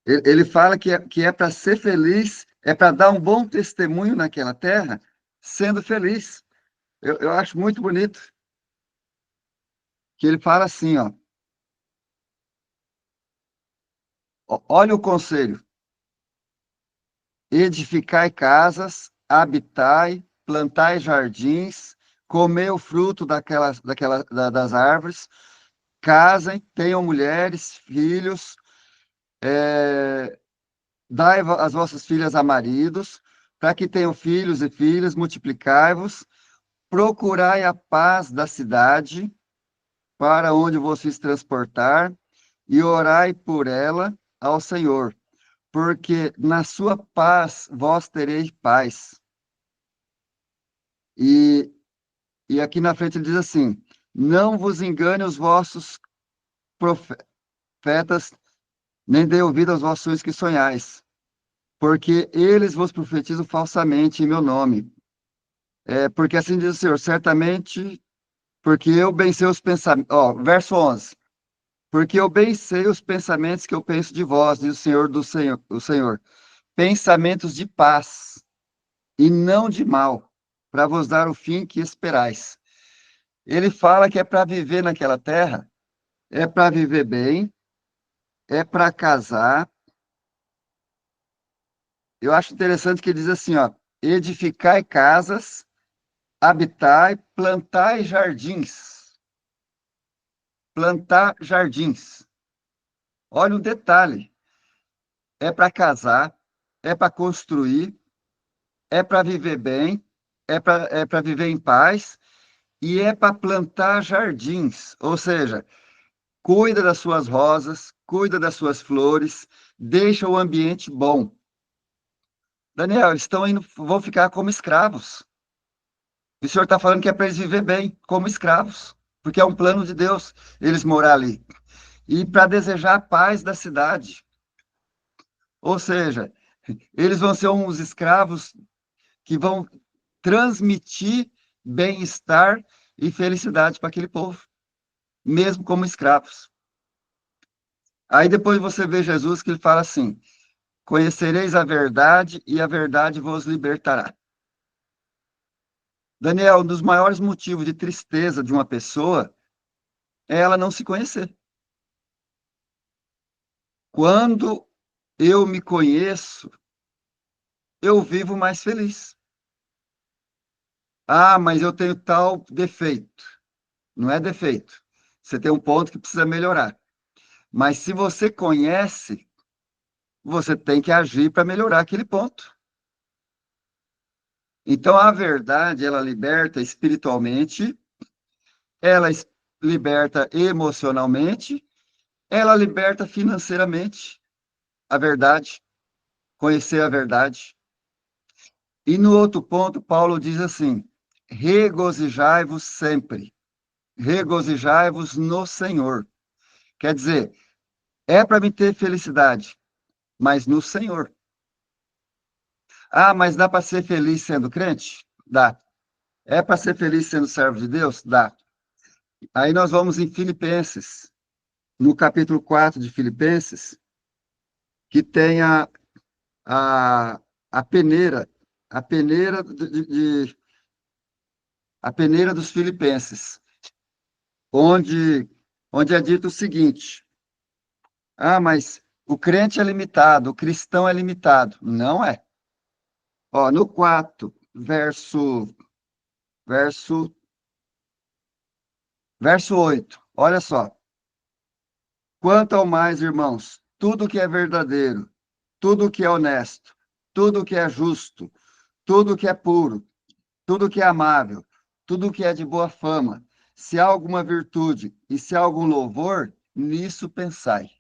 Ele fala que é para ser feliz, é para dar um bom testemunho naquela terra, sendo feliz. Eu acho muito bonito que ele fala assim, olha o conselho: edificai casas, habitai, plantai jardins, comei o fruto das árvores, casem, tenham mulheres, filhos, dai as vossas filhas a maridos, para que tenham filhos e filhas, multiplicai-vos, procurai a paz da cidade, para onde vocês transportar, e orai por ela ao Senhor, porque na sua paz vós tereis paz. E aqui na frente ele diz assim: não vos engane os vossos profetas, nem dê ouvido aos vossos sonhos que sonhais, porque eles vos profetizam falsamente em meu nome. Porque assim diz o Senhor, certamente, porque eu bem sei os pensamentos. Verso 11. Porque eu bem sei os pensamentos que eu penso de vós, diz o Senhor, pensamentos de paz e não de mal, para vos dar o fim que esperais. Ele fala que é para viver naquela terra, é para viver bem, é para casar. Eu acho interessante que ele diz assim, edificai casas, habitai, plantai jardins. Plantar jardins. Olha o detalhe. É para casar, é para construir, é para viver bem, é para viver em paz e é para plantar jardins. Ou seja, cuida das suas rosas, cuida das suas flores, deixa o ambiente bom. Daniel, eles estão indo, vão ficar como escravos. O senhor está falando que é para eles viver bem, como escravos, porque é um plano de Deus eles morar ali. E para desejar a paz da cidade. Ou seja, eles vão ser uns escravos que vão transmitir bem-estar e felicidade para aquele povo, mesmo como escravos. Aí depois você vê Jesus que ele fala assim: conhecereis a verdade e a verdade vos libertará. Daniel, um dos maiores motivos de tristeza de uma pessoa é ela não se conhecer. Quando eu me conheço, eu vivo mais feliz. Ah, mas eu tenho tal defeito. Não é defeito. Você tem um ponto que precisa melhorar. Mas se você conhece, você tem que agir para melhorar aquele ponto. Então, a verdade, ela liberta espiritualmente, ela liberta emocionalmente, ela liberta financeiramente. A verdade, conhecer a verdade. E no outro ponto, Paulo diz assim: regozijai-vos sempre, regozijai-vos no Senhor. Quer dizer, é para me ter felicidade, mas no Senhor. Ah, mas dá para ser feliz sendo crente? Dá. É para ser feliz sendo servo de Deus? Dá. Aí nós vamos em Filipenses, no capítulo 4 de Filipenses, que tem a, a peneira a peneira dos filipenses, onde é dito o seguinte: ah, mas o crente é limitado, o cristão é limitado. Não é. No 4, verso 8, olha só. Quanto ao mais, irmãos, tudo que é verdadeiro, tudo que é honesto, tudo que é justo, tudo que é puro, tudo que é amável, tudo que é de boa fama, se há alguma virtude e se há algum louvor, nisso pensai.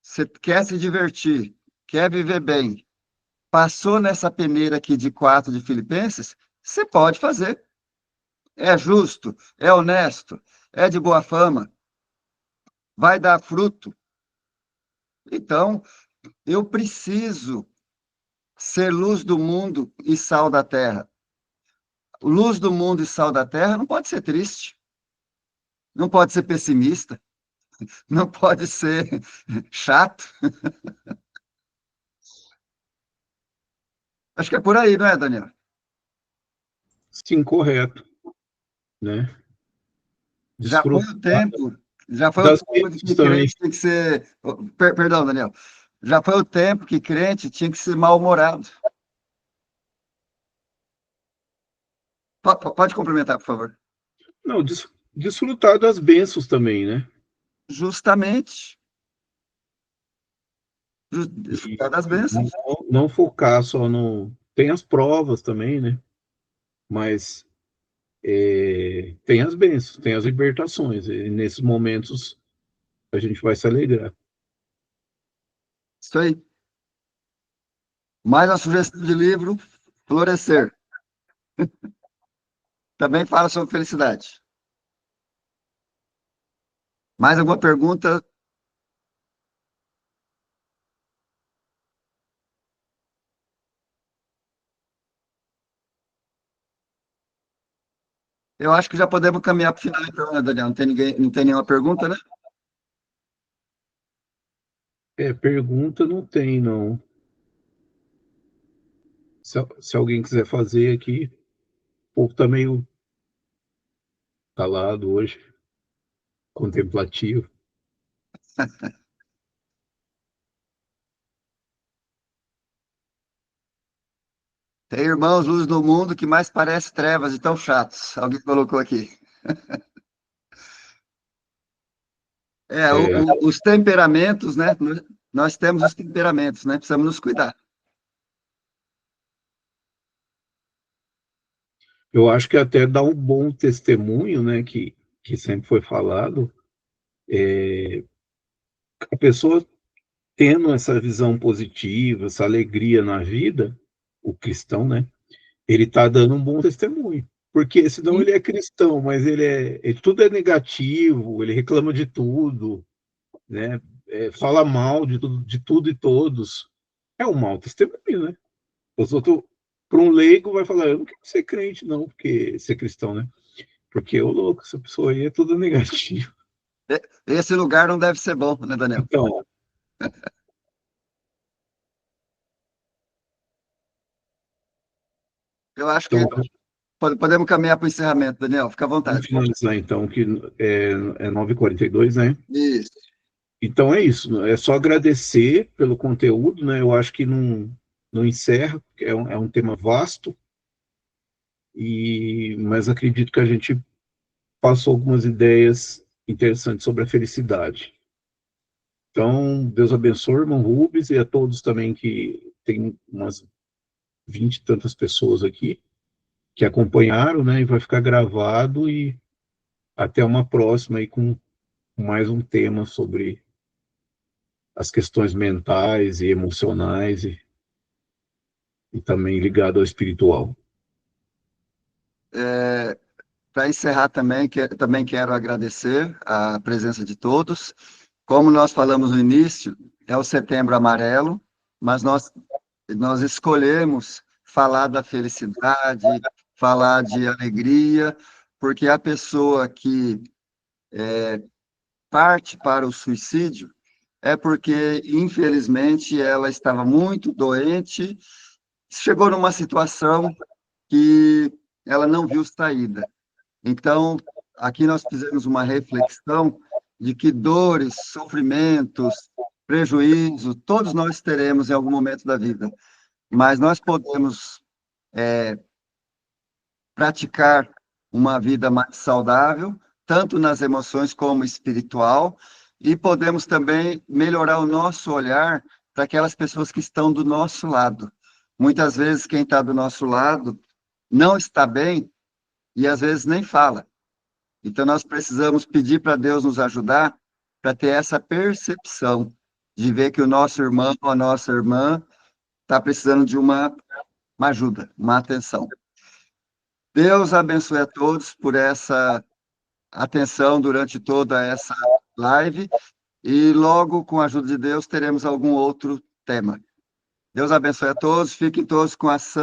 Você quer se divertir, quer viver bem, passou nessa peneira aqui de 4 de Filipenses, você pode fazer. É justo, é honesto, é de boa fama, vai dar fruto. Então, eu preciso ser luz do mundo e sal da terra. Luz do mundo e sal da terra não pode ser triste, não pode ser pessimista, não pode ser chato. Acho que é por aí, não é, Daniel? Sim, correto, né? Já foi Desfrutar o tempo, já foi o das tempo de bênçãos que também. crente tinha que ser. Perdão, Daniel. Já foi o tempo que crente tinha que ser mal-humorado. Pode complementar, por favor. Não, desfrutar das bênçãos também, né? Justamente. E Desfrutar das bênçãos. não focar só no. Tem as provas também, né? Mas tem as bênçãos, tem as libertações. E nesses momentos a gente vai se alegrar. Isso aí. Mais uma sugestão de livro, Florescer. Também fala sobre felicidade. Mais alguma pergunta? Eu acho que já podemos caminhar para o final, então, né, Daniel? Não tem nenhuma pergunta, né? Pergunta não tem, não. Se alguém quiser fazer aqui, o povo tá meio calado hoje, contemplativo. Tem irmãos luz no mundo que mais parece trevas e tão chatos. Alguém colocou aqui. É, Os temperamentos, né? Nós temos os temperamentos, né? Precisamos nos cuidar. eu acho que até dá um bom testemunho, né, que sempre foi falado, a pessoa tendo essa visão positiva, essa alegria na vida, o cristão, né, ele está dando um bom testemunho. Porque senão Sim, ele é cristão, mas tudo é negativo, ele reclama de tudo, né, fala mal de tudo e todos. É um mau testemunho, né? Os outros, para um leigo, vai falar: eu não quero ser crente, não, porque ser cristão, né? Porque o louco, essa pessoa aí é tudo negativo. esse lugar não deve ser bom, né, Daniel? Então, Eu acho que então podemos caminhar para o encerramento, Daniel. Fica à vamos vontade. finalizar, então, que é 9h42, né? Isso. Então é isso, é só agradecer pelo conteúdo, né? Eu acho que não encerra, porque é um tema vasto, mas acredito que a gente passou algumas ideias interessantes sobre a felicidade. Então, Deus abençoe, irmão Rubens, e a todos também que tem umas 20 e tantas pessoas aqui que acompanharam, né? E vai ficar gravado e até uma próxima aí com mais um tema sobre as questões mentais e emocionais e também ligado ao espiritual. Para encerrar também quero agradecer a presença de todos. Como nós falamos no início, é o Setembro Amarelo, mas nós escolhemos falar da felicidade, falar de alegria, porque a pessoa que parte para o suicídio é porque, infelizmente, ela estava muito doente, chegou numa situação que ela não viu saída. Então, aqui nós fizemos uma reflexão de que dores, sofrimentos, prejuízo, todos nós teremos em algum momento da vida, mas nós podemos praticar uma vida mais saudável, tanto nas emoções como espiritual, e podemos também melhorar o nosso olhar para aquelas pessoas que estão do nosso lado. Muitas vezes quem está do nosso lado não está bem e às vezes nem fala. Então nós precisamos pedir para Deus nos ajudar para ter essa percepção de ver que o nosso irmão ou a nossa irmã está precisando de uma ajuda, uma atenção. Deus abençoe a todos por essa atenção durante toda essa live e logo, com a ajuda de Deus, teremos algum outro tema. Deus abençoe a todos, fiquem todos com a santa